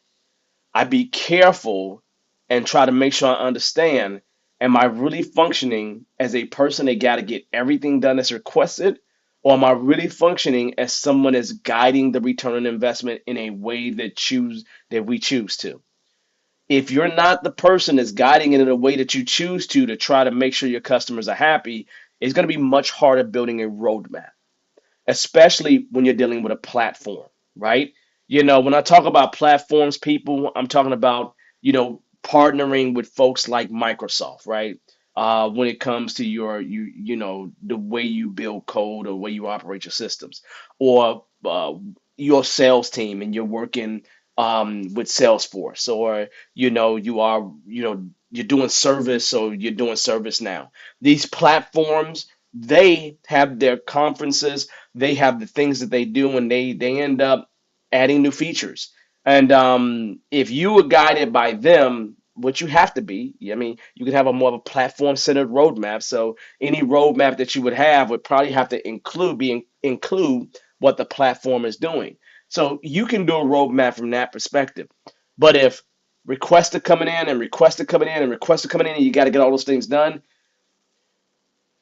Speaker 2: I'd be careful and try to make sure I understand, am I really functioning as a person that got to get everything done as requested? Or am I really functioning as someone that's guiding the return on investment in a way that we choose to? If you're not the person that's guiding it in a way that you choose to try to make sure your customers are happy, it's going to be much harder building a roadmap, especially when you're dealing with a platform, right? When I talk about platforms, people, I'm talking about, partnering with folks like Microsoft, right? When it comes to the way you build code or the way you operate your systems, or your sales team and you're working with Salesforce, or you're doing service, or you're doing service now. These platforms, they have their conferences, they have the things that they do, and they end up adding new features. And if you were guided by them, what you have to be, I mean, you could have a more of a platform-centered roadmap. So any roadmap that you would have would probably have to include what the platform is doing. So you can do a roadmap from that perspective. But if requests are coming in and requests are coming in and requests are coming in, and you got to get all those things done,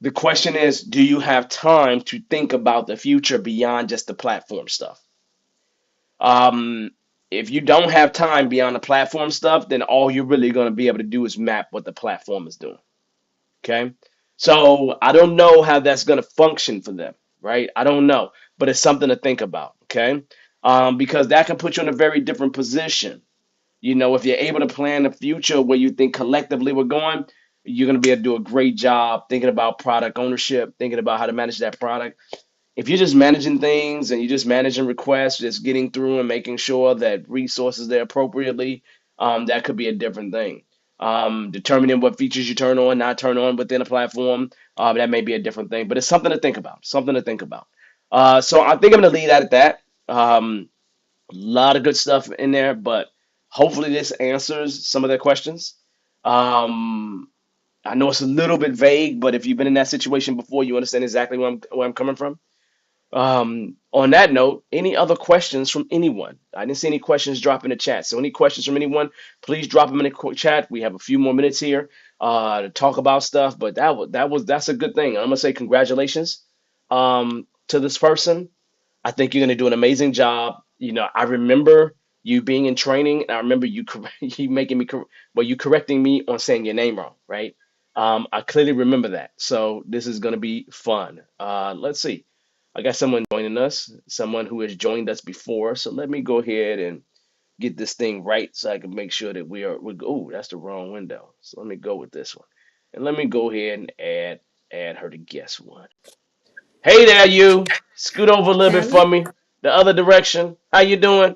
Speaker 2: the question is, do you have time to think about the future beyond just the platform stuff? Um, if you don't have time beyond the platform stuff, then all you're really going to be able to do is map what the platform is doing. Okay. So I don't know how that's going to function for them, right? I don't know, but it's something to think about. Okay. Because that can put you in a very different position. If you're able to plan the future where you think collectively we're going, you're going to be able to do a great job thinking about product ownership, thinking about how to manage that product. If you're just managing things and you're just managing requests, just getting through and making sure that resources there appropriately, that could be a different thing. Determining what features you turn on, not turn on within a platform. That may be a different thing, but it's something to think about. Something to think about. So I think I'm going to leave that at that. A lot of good stuff in there, but hopefully this answers some of their questions. Um, I know it's a little bit vague, but if you've been in that situation before, you understand exactly where I'm coming from. On that note, any other questions from anyone? I didn't see any questions drop in the chat. So any questions from anyone, please drop them in the chat. We have a few more minutes here to talk about stuff, but that's a good thing. I'm gonna say congratulations to this person. I think you're going to do an amazing job. I remember you being in training, and I remember you you making me you correcting me on saying your name wrong, right? I clearly remember that. So this is going to be fun. Let's see. I got someone joining us, someone who has joined us before. So let me go ahead and get this thing right so I can make sure that oh, that's the wrong window. So let me go with this one. And let me go ahead and add her to guest one. Hey there, you. Scoot over a little bit
Speaker 3: Hello.
Speaker 2: for me. The other direction. How you doing?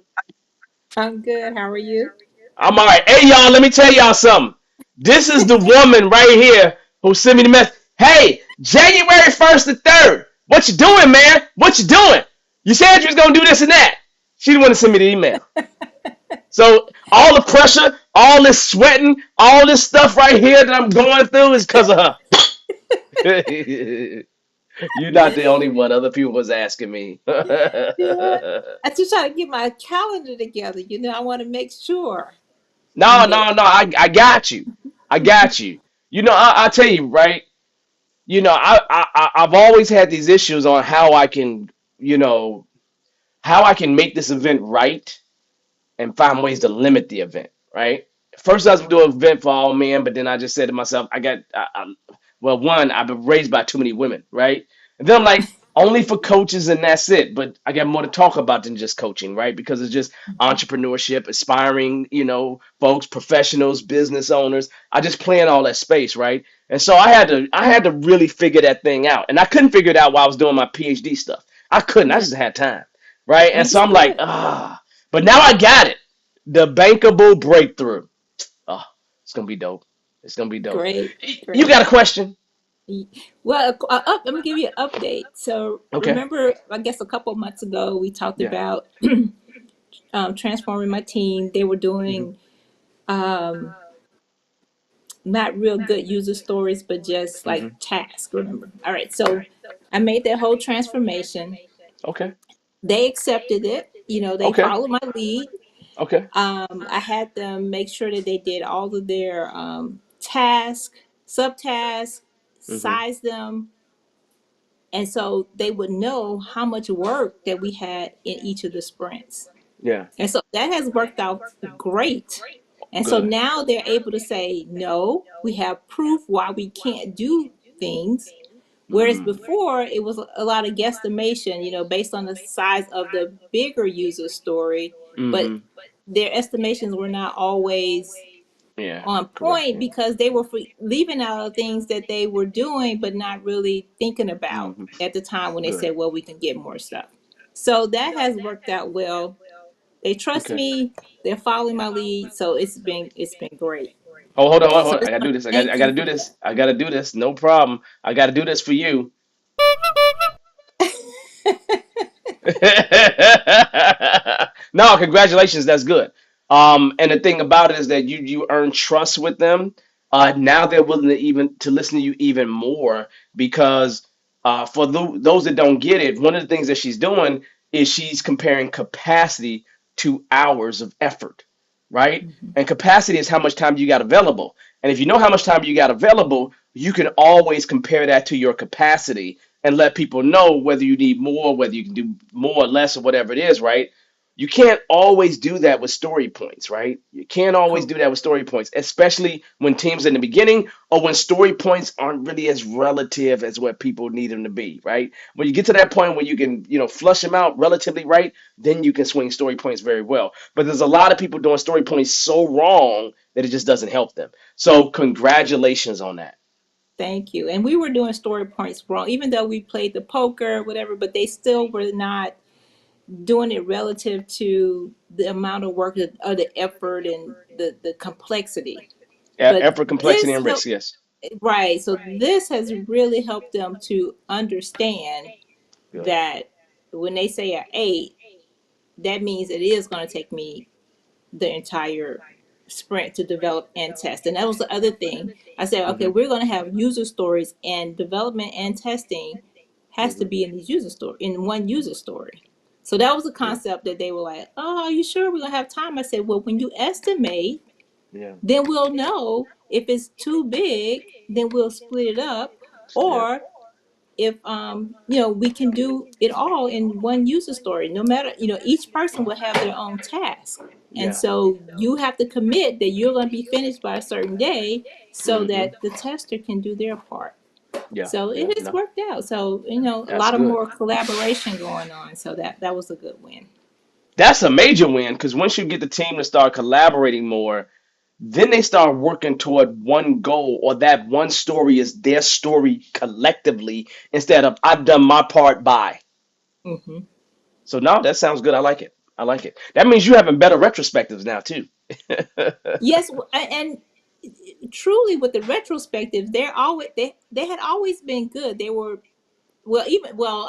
Speaker 3: I'm good. How are you?
Speaker 2: I'm all right. Hey, y'all. Let me tell y'all something. This is the woman right here who sent me the message. Hey, January 1st to 3rd. What you doing, man? What you doing? You said you was gonna do this and that. She the one to send me the email. So all the pressure, all this sweating, all this stuff right here that I'm going through is because of her. You're not the only one. Other people was asking me.
Speaker 3: Yeah. I just try to get my calendar together. I want to make sure
Speaker 2: No,
Speaker 3: that.
Speaker 2: no, no. I got you. I got you. I tell you, right? I've always had these issues on you know, how I can make this event right and find ways to limit the event, right? First, I was gonna do an event for all men, but then I just said to myself, well, one, I've been raised by too many women, right? And then I'm like, only for coaches and that's it. But I got more to talk about than just coaching, right? Because it's just entrepreneurship, aspiring, folks, professionals, business owners. I just play in all that space, right? And so I had to really figure that thing out. And I couldn't figure it out while I was doing my PhD stuff. I couldn't. I
Speaker 3: Yeah,
Speaker 2: just had time, right? And so I'm like,
Speaker 3: understood.
Speaker 2: but now I got it. The bankable breakthrough. Oh, it's gonna be dope. It's gonna be dope.
Speaker 3: Great,
Speaker 2: You
Speaker 3: great.
Speaker 2: got a question?
Speaker 3: Well, let me give you an update. So
Speaker 2: Okay.
Speaker 3: remember, I guess a couple of months ago we talked
Speaker 2: Yeah.
Speaker 3: about transforming my team. They were
Speaker 2: Hmm.
Speaker 3: doing um, not real good user stories, but just like
Speaker 2: Hmm.
Speaker 3: tasks. Remember? All right. So I made that whole transformation.
Speaker 2: Okay.
Speaker 3: They accepted it. They
Speaker 2: Okay.
Speaker 3: followed my lead.
Speaker 2: Okay.
Speaker 3: I had them make sure that they did all of their tasks, subtasks,
Speaker 2: Hmm.
Speaker 3: size them, and so they would know how much work that we had in each of the sprints.
Speaker 2: Yeah.
Speaker 3: And so that has worked out great. And so
Speaker 2: Good.
Speaker 3: now they're able to say, no, we have proof why we can't do things. Whereas
Speaker 2: Mm.
Speaker 3: before it was a lot of guesstimation, based on the size of the bigger user story, but
Speaker 2: Hmm.
Speaker 3: their estimations were not always
Speaker 2: Yeah.
Speaker 3: on
Speaker 2: Correct.
Speaker 3: point because they were leaving out things that they were doing, but not really thinking about
Speaker 2: Hmm.
Speaker 3: at the time when they
Speaker 2: Good.
Speaker 3: said, well, we can get more stuff. So that has worked out well. They trust
Speaker 2: Okay.
Speaker 3: me. They're following my lead. So it's been great.
Speaker 2: Oh, hold on, hold
Speaker 3: So
Speaker 2: on.
Speaker 3: I
Speaker 2: I
Speaker 3: just
Speaker 2: gotta
Speaker 3: want
Speaker 2: do
Speaker 3: to
Speaker 2: this. I
Speaker 3: thank you
Speaker 2: gotta do
Speaker 3: for
Speaker 2: this. I gotta do this. No problem. I gotta do this for you. No, congratulations. That's good. And the thing about it is that you earn trust with them. Now they're willing to listen to you even more because for those that don't get it, one of the things that she's doing is she's comparing capacity to hours of effort, right?
Speaker 3: that.
Speaker 2: And capacity is how much time you got available. And if you know how much time you got available, you can always compare that to your capacity and let people know whether you need more, whether you can do more or less or whatever it is, right? You can't always do that with story points, right? You can't always do
Speaker 3: Correct.
Speaker 2: that with story points, especially when teams in the beginning or when story points aren't really as relative as what people need them to be, right? When you get to that point where you can, flush them out relatively right, then you can swing story points very well. But there's a lot of people doing story points so wrong that it just doesn't help them. So congratulations on that.
Speaker 3: Thank you. And we were doing story points wrong, even though we played the poker, whatever, but they still were not doing it relative to the amount of work or the effort and the complexity. But
Speaker 2: Effort, complexity,
Speaker 3: this
Speaker 2: and risk.
Speaker 3: helped,
Speaker 2: Yes.
Speaker 3: right? So this has really helped them to understand
Speaker 2: Good.
Speaker 3: that when they say a 8, that means it is going to take me the entire sprint to develop and test. And that was the other thing. I said, okay,
Speaker 2: Hmm.
Speaker 3: we're going to have user stories, and development and testing has to
Speaker 2: Hmm.
Speaker 3: be in these user story in one user story. So that was a
Speaker 2: Yeah.
Speaker 3: concept that they were like, "Oh, are you sure we're gonna have time?" I said, "Well, when you estimate,
Speaker 2: Yeah.
Speaker 3: then we'll know if it's too big, then we'll split it up,
Speaker 2: Yeah.
Speaker 3: or if we can do it all in one user story. No matter, each person will have their own task, and
Speaker 2: Yeah.
Speaker 3: so you have to commit that you're going to be finished by a certain day so
Speaker 2: Hmm.
Speaker 3: that the tester can do their part."
Speaker 2: Yeah.
Speaker 3: So
Speaker 2: Yeah.
Speaker 3: it has
Speaker 2: No,
Speaker 3: worked out. So a
Speaker 2: that's
Speaker 3: lot of
Speaker 2: good.
Speaker 3: more collaboration going on. So that was a good win.
Speaker 2: That's a major win because once you get the team to start collaborating more, then they start working toward one goal, or that one story is their story collectively instead of I've done my part by.
Speaker 3: Hmm.
Speaker 2: So now that sounds good. I like it. I like it. That means you're having better retrospectives now too.
Speaker 3: Yes, and truly with the retrospectives, they had always been good. They were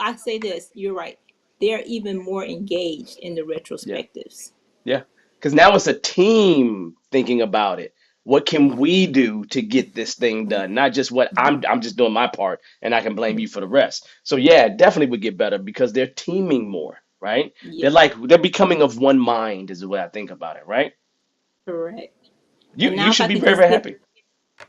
Speaker 3: I say this, you're right. They're even more engaged in the
Speaker 2: Yeah.
Speaker 3: retrospectives.
Speaker 2: Yeah. Because now it's a team thinking about it. What can we do to get this thing done? Not just what I'm just doing my part and I can blame you for the rest. So yeah, it definitely would get better because they're teaming more, right?
Speaker 3: Yeah,
Speaker 2: They're becoming of one mind is the way I think about it, right?
Speaker 3: correct.
Speaker 2: You
Speaker 3: And
Speaker 2: you
Speaker 3: now if
Speaker 2: should
Speaker 3: I
Speaker 2: be
Speaker 3: could
Speaker 2: very,
Speaker 3: just
Speaker 2: very
Speaker 3: get,
Speaker 2: happy.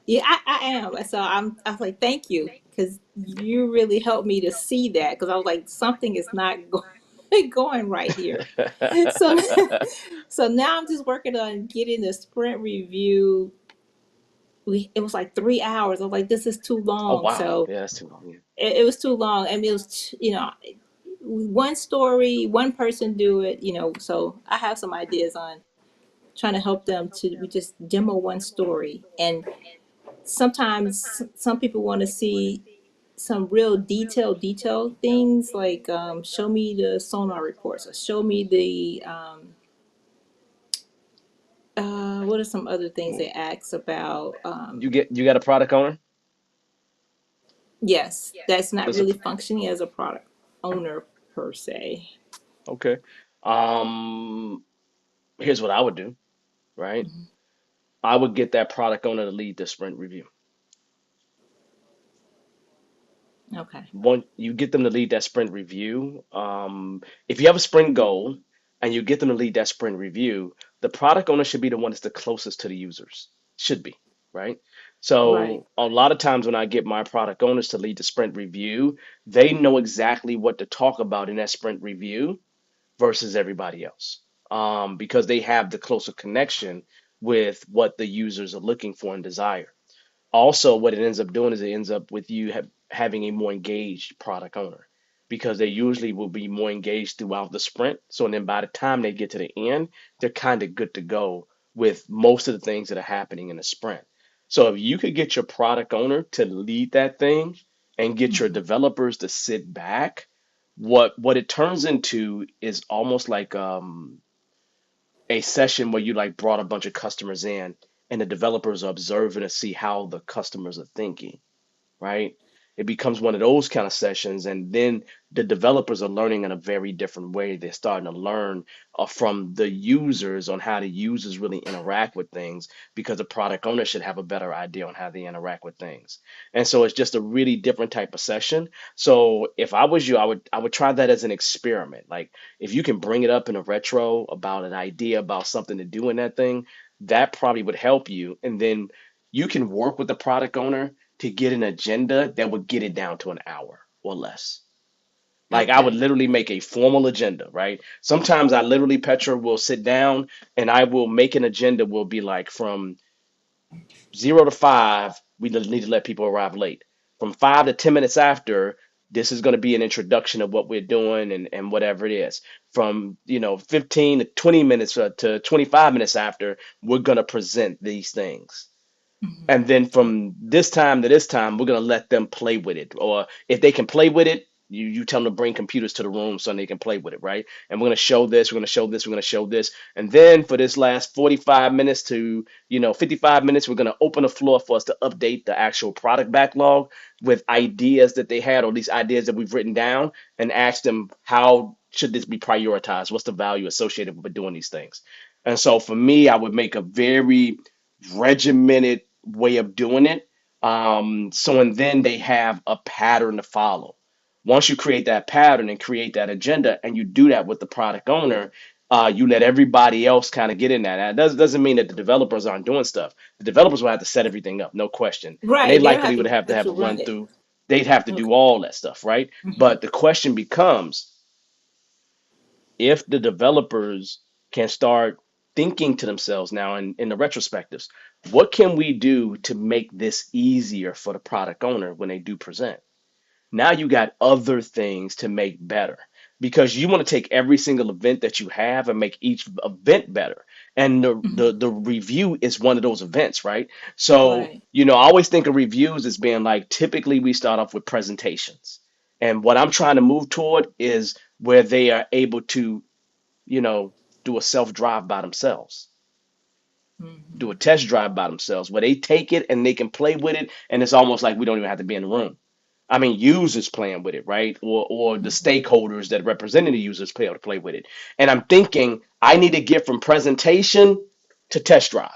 Speaker 3: yeah, I am. So I was like, thank you, because you really helped me to see that, because I was like, something is not going right here. So so now I'm just working on getting the sprint review. It was like 3 hours. I was like, this is too
Speaker 2: Oh
Speaker 3: long.
Speaker 2: wow.
Speaker 3: So
Speaker 2: Yeah, that's too long. Yeah.
Speaker 3: it was too long. I mean, it was, one story, one person do it, so I have some ideas on trying to help them to we just demo one story. And sometimes some people want to see some real detailed things, like show me the sonar reports, or show me the what are some other things
Speaker 2: Mm.
Speaker 3: they ask about.
Speaker 2: You got a product owner?
Speaker 3: Yes, that's not
Speaker 2: What's a
Speaker 3: really functioning as a product owner per se.
Speaker 2: okay. Um, Here's what I would do, right? I would get that product owner to lead the sprint review.
Speaker 3: Okay.
Speaker 2: One, you get them to lead that sprint review. If you have a sprint goal and you get them to lead that sprint review, the product owner should be the one that's the closest to the users. Should be, right?
Speaker 3: Right.
Speaker 2: So a lot of times when I get my product owners to lead the sprint review, they know exactly what to talk about in that sprint review versus everybody else. Because they have the closer connection with what the users are looking for and desire. Also, what it ends up doing is it ends up with you having a more engaged product owner because they usually will be more engaged throughout the sprint. So then by the time they get to the end, they're kind of good to go with most of the things that are happening in the sprint. So if you could get your product owner to lead that thing and get your
Speaker 3: Hmm.
Speaker 2: developers to sit back, what it turns into is almost like a session where you like brought a bunch of customers in and the developers are observing to see how the customers are thinking, right? It becomes one of those kind of sessions, and then the developers are learning in a very different way. They're starting to learn from the users on how the users really interact with things because the product owner should have a better idea on how they interact with things. And so it's just a really different type of session. So if I was you, I would try that as an experiment. Like if you can bring it up in a retro about an idea about something to do in that thing, that probably would help you. And then you can work with the product owner to get an agenda that would get it down to an hour or less. Like I would
Speaker 3: Okay.
Speaker 2: literally make a formal agenda, right? Sometimes I literally, Petra, will sit down and I will make an agenda will be like from 0 to 5, we need to let people arrive late. From 5 to 10 minutes after, this is going to be an introduction of what we're doing and whatever it is. From 15 to 20 minutes to 25 minutes after, we're going to present these things.
Speaker 3: Hmm.
Speaker 2: And then from this time to this time, we're gonna let them play with it. Or if they can play with it, You tell them to bring computers to the room so they can play with it, right? And we're gonna show this, we're gonna show this, we're gonna show this, and then for this last 45 minutes to 55 minutes, we're gonna open the floor for us to update the actual product backlog with ideas that they had or these ideas that we've written down, and ask them how should this be prioritized? What's the value associated with doing these things? And so for me, I would make a very regimented way of doing it. So and then they have a pattern to follow. Once you create that pattern and create that agenda, and you do that with the product owner, you let everybody else kind of get in that. That doesn't mean that the developers aren't doing stuff. The developers will have to set everything up, no question, and they
Speaker 3: Right. They'll
Speaker 2: likely would have to
Speaker 3: have
Speaker 2: have
Speaker 3: to
Speaker 2: a
Speaker 3: run
Speaker 2: run
Speaker 3: it.
Speaker 2: through. They'd have to do
Speaker 3: Okay.
Speaker 2: all that stuff, right?
Speaker 3: Hmm.
Speaker 2: But the question becomes, if the developers can start thinking to themselves now in the retrospectives, what can we do to make this easier for the product owner when they do present? Now you got other things to make better, because you want to take every single event that you have and make each event better. And
Speaker 3: Hmm.
Speaker 2: the review is one of those events, right? So,
Speaker 3: Right.
Speaker 2: I always think of reviews as being like, typically we start off with presentations. And what I'm trying to move toward is where they are able to, you know, do a self drive by themselves, do a
Speaker 3: Hmm.
Speaker 2: test drive by themselves, where they take it and they can play with it. And it's almost like we don't even have to be in the room. I mean, users playing with it, right? Or the
Speaker 3: Hmm.
Speaker 2: stakeholders that representing the users play able to play with it. And I'm thinking I need to get from presentation to test drive.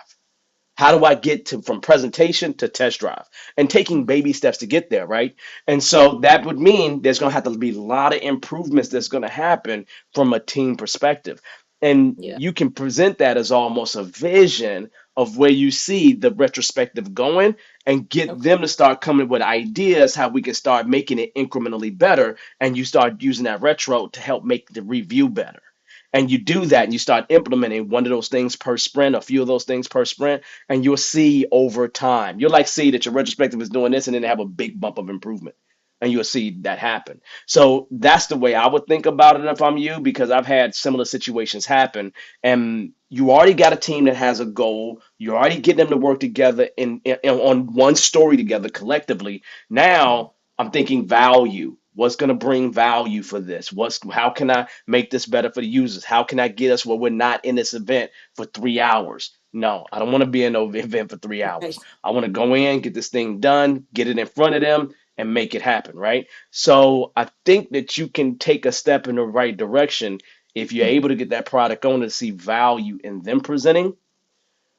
Speaker 2: How do I get to from presentation to test drive? And taking baby steps to get there, right? And so that would mean there's going to have to be a lot of improvements that's going to happen from a team perspective. And
Speaker 3: Yeah.
Speaker 2: you can present that as almost a vision of where you see the retrospective going, and get
Speaker 3: Okay.
Speaker 2: them to start coming with ideas how we can start making it incrementally better. And you start using that retro to help make the review better. And you do that and you start implementing one of those things per sprint, a few of those things per sprint, and you'll see over time. You'll like see that your retrospective is doing this, and then they have a big bump of improvement, and you'll see that happen. So that's the way I would think about it if I'm you, because I've had similar situations happen, and you already got a team that has a goal. You're already getting them to work together on one story together collectively. Now I'm thinking value. What's going to bring value for this? How can I make this better for the users? How can I get us where we're not in this event for 3 hours? No, I don't want to be in no event for three
Speaker 3: Right.
Speaker 2: hours. I want to go in, get this thing done, get it in front of them, and make it happen, right? So I think that you can take a step in the right direction if you're able
Speaker 3: Hmm.
Speaker 2: to get that product owner to see value in them presenting,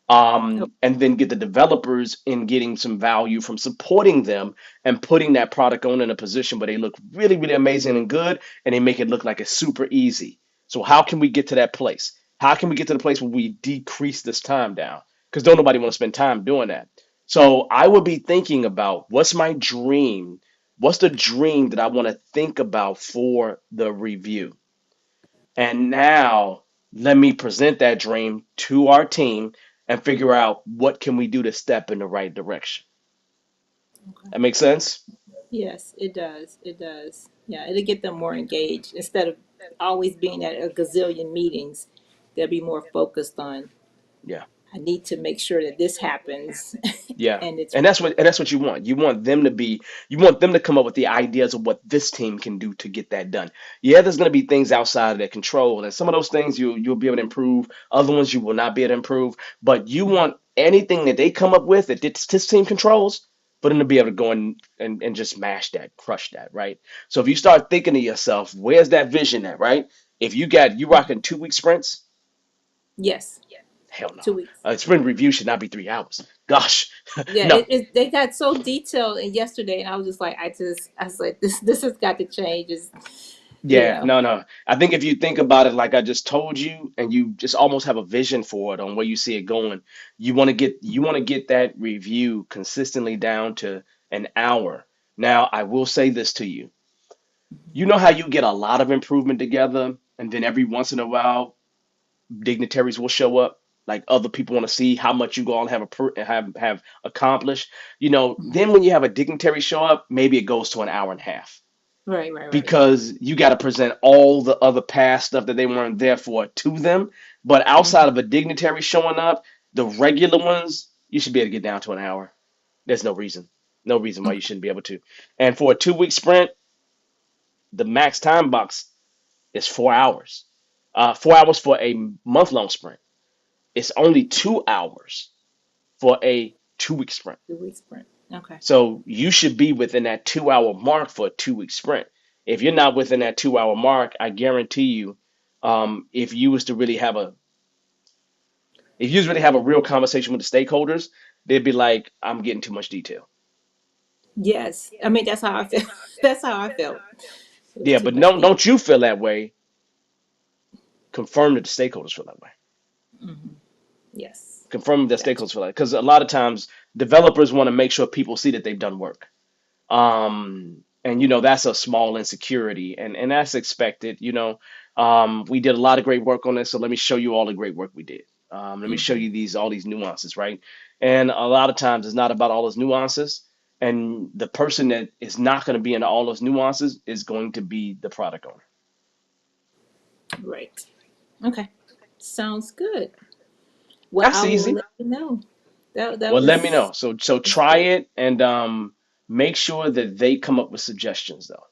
Speaker 3: Okay.
Speaker 2: and then get the developers in getting some value from supporting them and putting that product owner in a position where they look really, really amazing and good, and they make it look like it's super easy. So how can we get to that place? How can we get to the place where we decrease this time down? Because don't nobody want to spend time doing that. So I would be thinking about, what's my dream? What's the dream that I want to think about for the review? And now let me present that dream to our team and figure out what can we do to step in the right direction.
Speaker 3: Okay.
Speaker 2: That makes sense?
Speaker 3: Yes, it does. It does. Yeah, it'll get them more engaged instead of always being at a gazillion meetings. They'll be more focused on,
Speaker 2: Yeah.
Speaker 3: I need to make sure that this happens
Speaker 2: Yeah.
Speaker 3: and it's
Speaker 2: And that's what you want. You want them to come up with the ideas of what this team can do to get that done. Yeah, there's gonna be things outside of their control, and some of those things you'll be able to improve, other ones you will not be able to improve. But you want anything that they come up with that this team controls, for them to be able to go and just mash that, crush that, right? So if you start thinking to yourself, where's that vision at, right? If you rocking 2 week sprints,
Speaker 3: yes,
Speaker 2: hell no.
Speaker 3: 2 weeks.
Speaker 2: A sprint review should not be 3 hours. Gosh,
Speaker 3: Yeah,
Speaker 2: no.
Speaker 3: they got so detailed and yesterday, and I was just like, I was like, this has got to change. Is you
Speaker 2: Yeah,
Speaker 3: know,
Speaker 2: no, no. I think if you think about it like I just told you, and you just almost have a vision for it on where you see it going, you want to get that review consistently down to an hour. Now, I will say this to you. You know how you get a lot of improvement together, and then every once in a while, dignitaries will show up, like other people want to see how much you all have accomplished. Then when you have a dignitary show up, maybe it goes to an hour and a half,
Speaker 3: right, right, right.
Speaker 2: because you got to present all the other past stuff that they weren't there for to them. But outside
Speaker 3: Hmm.
Speaker 2: of a dignitary showing up, the regular ones, you should be able to get down to an hour. There's no reason why you shouldn't be able to. And for a 2 week sprint, the max time box is 4 hours. 4 hours for a month long sprint. It's only 2 hours for a 2 week sprint.
Speaker 3: 2 week sprint. Okay.
Speaker 2: So you should be within that 2 hour mark for a 2 week sprint. If you're not within that 2 hour mark, I guarantee you, if you was to really have a if you was really have a real conversation with the stakeholders, they'd be like, I'm getting too much detail.
Speaker 3: Yes. I mean, that's how I feel. That's how I felt. It was
Speaker 2: Yeah,
Speaker 3: too
Speaker 2: but
Speaker 3: much deep.
Speaker 2: don't you feel that way? Confirm that the stakeholders feel that way.
Speaker 3: Hmm. Yes.
Speaker 2: Confirm that
Speaker 3: Gotcha.
Speaker 2: stakeholders feel that because a lot of times developers want to make sure people see that they've done work. And that's a small insecurity, and that's expected. We did a lot of great work on this, so let me show you all the great work we did. Let me show
Speaker 3: Hmm.
Speaker 2: you these all these nuances, right? And a lot of times it's not about all those nuances, and the person that is not going to be into all those nuances is going to be the product owner.
Speaker 3: Right. Okay. Sounds good. Well,
Speaker 2: That's
Speaker 3: I will
Speaker 2: easy.
Speaker 3: let you know. That
Speaker 2: Well, let me
Speaker 3: was
Speaker 2: know. So
Speaker 3: that's
Speaker 2: try
Speaker 3: great.
Speaker 2: it and make sure that they come up with suggestions though.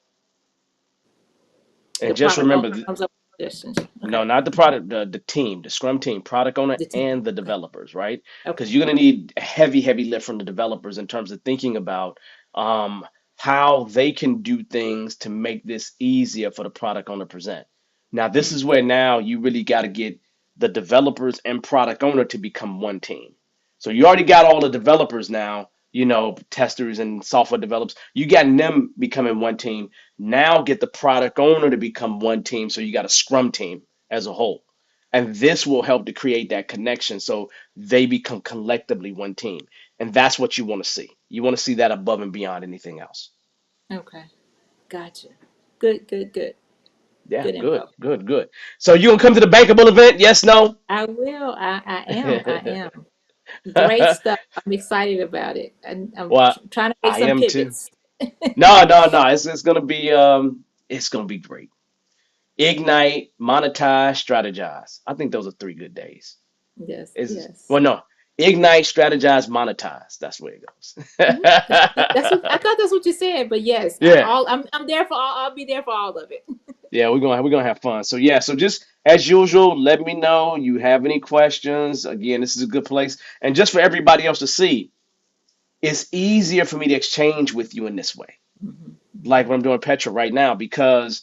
Speaker 3: The
Speaker 2: And just
Speaker 3: product owner
Speaker 2: remember,
Speaker 3: comes up with suggestions.
Speaker 2: no,
Speaker 3: Okay.
Speaker 2: not the product, the team, the Scrum team, product owner,
Speaker 3: The team.
Speaker 2: and the
Speaker 3: Okay.
Speaker 2: developers, right? Because
Speaker 3: Okay.
Speaker 2: you're going to need a heavy, heavy lift from the developers in terms of thinking about um, how they can do things to make this easier for the product owner to present. Now, this is
Speaker 3: Okay.
Speaker 2: where now you really got to get the developers and product owner to become one team. So you already got all the developers now, testers and software developers. You got them becoming one team. Now get the product owner to become one team. So you got a Scrum team as a whole. And this will help to create that connection so they become collectively one team. And that's what you want to see. You want to see that above and beyond anything else.
Speaker 3: Okay. Gotcha. Good. Good. Good.
Speaker 2: Yeah,
Speaker 3: Good
Speaker 2: good,
Speaker 3: info.
Speaker 2: good, good. So you gonna come to the bankable event? Yes, no?
Speaker 3: I will. I am. I am. Great stuff. I'm excited about it. And I'm
Speaker 2: Well,
Speaker 3: trying to make
Speaker 2: I
Speaker 3: some
Speaker 2: am too.
Speaker 3: pivots.
Speaker 2: No, no, no. It's gonna be great. Ignite, monetize, strategize. I think those are 3 good days.
Speaker 3: Yes.
Speaker 2: Is
Speaker 3: Yes.
Speaker 2: well, no, ignite, strategize, monetize. That's where it
Speaker 3: Hmm. That's what I
Speaker 2: goes.
Speaker 3: thought. That's what you said. But yes,
Speaker 2: Yeah,
Speaker 3: I'm there for all. I'll be there for all of it.
Speaker 2: yeah, we're gonna have fun. So yeah, so just as usual, let me know you have any questions. Again, this is a good place, and just for everybody else to see, it's easier for me to exchange with you in this way,
Speaker 3: Hmm.
Speaker 2: like
Speaker 3: Hmm.
Speaker 2: what I'm doing with Petra right now, because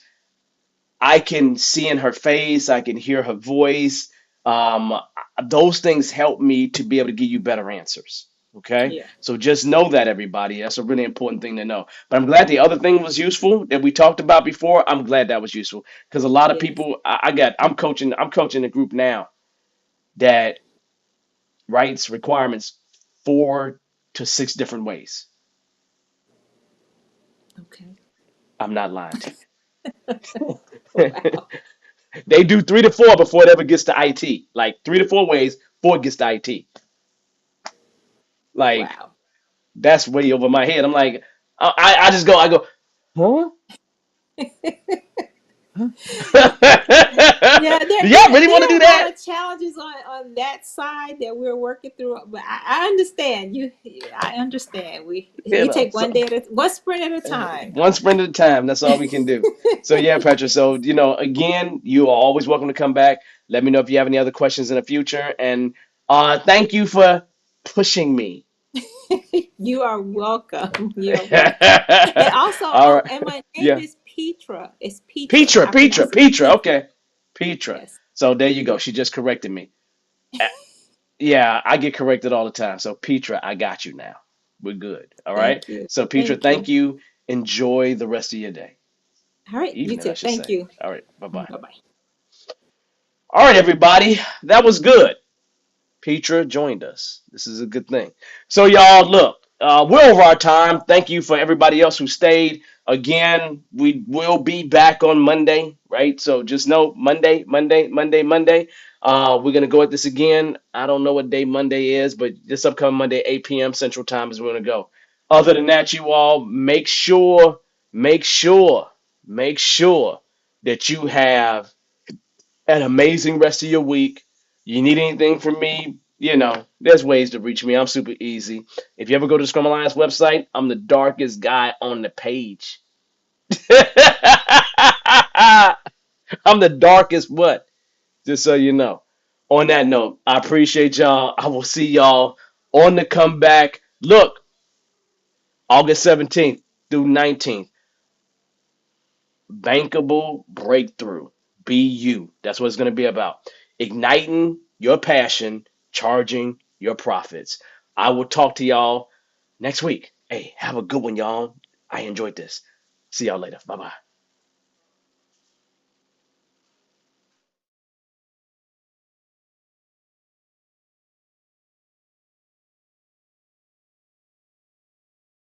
Speaker 2: I can see in her face, I can hear her voice. Um, those things help me to be able to give you better answers. Okay,
Speaker 3: Yeah.
Speaker 2: so just know that everybody. That's a really important thing to know. But I'm glad the other thing was useful that we talked about before. I'm glad that was useful because a lot of
Speaker 3: Yes.
Speaker 2: people, I'm coaching a group now that writes requirements 4 to 6 different ways.
Speaker 3: Okay.
Speaker 2: I'm not lying to you.
Speaker 3: Wow.
Speaker 2: They do 3 to 4 before it ever gets to IT. Like 3 to 4 ways before it gets to IT. Like
Speaker 3: Wow.
Speaker 2: that's way over my head. I'm like, I just go, I go, huh?
Speaker 3: Yeah,
Speaker 2: Do y'all really want to
Speaker 3: there
Speaker 2: do
Speaker 3: are a lot
Speaker 2: that?
Speaker 3: of challenges on that side that we're working through. But I understand you. I understand. We take
Speaker 2: So
Speaker 3: one day at one sprint at a time.
Speaker 2: one sprint at a time. That's all we can do. So yeah, Petra. So again, you are always welcome to come back. Let me know if you have any other questions in the future. And thank you for pushing me.
Speaker 3: You are welcome. You are welcome. And also,
Speaker 2: All right.
Speaker 3: and my name
Speaker 2: Yeah.
Speaker 3: is Petra. It's Petra.
Speaker 2: Petra,
Speaker 3: I
Speaker 2: Petra,
Speaker 3: pronounce it
Speaker 2: Petra.
Speaker 3: Petra.
Speaker 2: Okay. Petra.
Speaker 3: Yes.
Speaker 2: So there you go.
Speaker 3: Yeah.
Speaker 2: She just corrected me. Uh, Yeah, I get corrected all the time. So Petra, I got you now. We're good. All right.
Speaker 3: Thank you.
Speaker 2: So Petra,
Speaker 3: Thank you.
Speaker 2: thank you. Enjoy the rest of your day.
Speaker 3: All right. You
Speaker 2: Evening, I
Speaker 3: too.
Speaker 2: should
Speaker 3: Thank
Speaker 2: say.
Speaker 3: you.
Speaker 2: All right. Bye-bye.
Speaker 3: Bye bye.
Speaker 2: All right, everybody. That was good. Petra joined us. This is a good thing. So, y'all, look, we're over our time. Thank you for everybody else who stayed. Again, we will be back on Monday, right? So just know Monday, Monday, Monday, Monday. We're gonna go at this again. I don't know what day Monday is, but this upcoming Monday, 8 p.m. Central Time is where we're gonna go. Other than that, you all make sure, make sure that you have an amazing rest of your week. You need anything from me, there's ways to reach me. I'm super easy. If you ever go to the Scrum Alliance website, I'm the darkest guy on the page. I'm the darkest what? Just so you know. On that note, I appreciate y'all. I will see y'all on the comeback. Look, August 17th through 19th. Bankable breakthrough. Be you. That's what it's going to be about. Igniting your passion, charging your profits. I will talk to y'all next week. Hey, have a good one, y'all. I enjoyed this. See y'all later. Bye bye.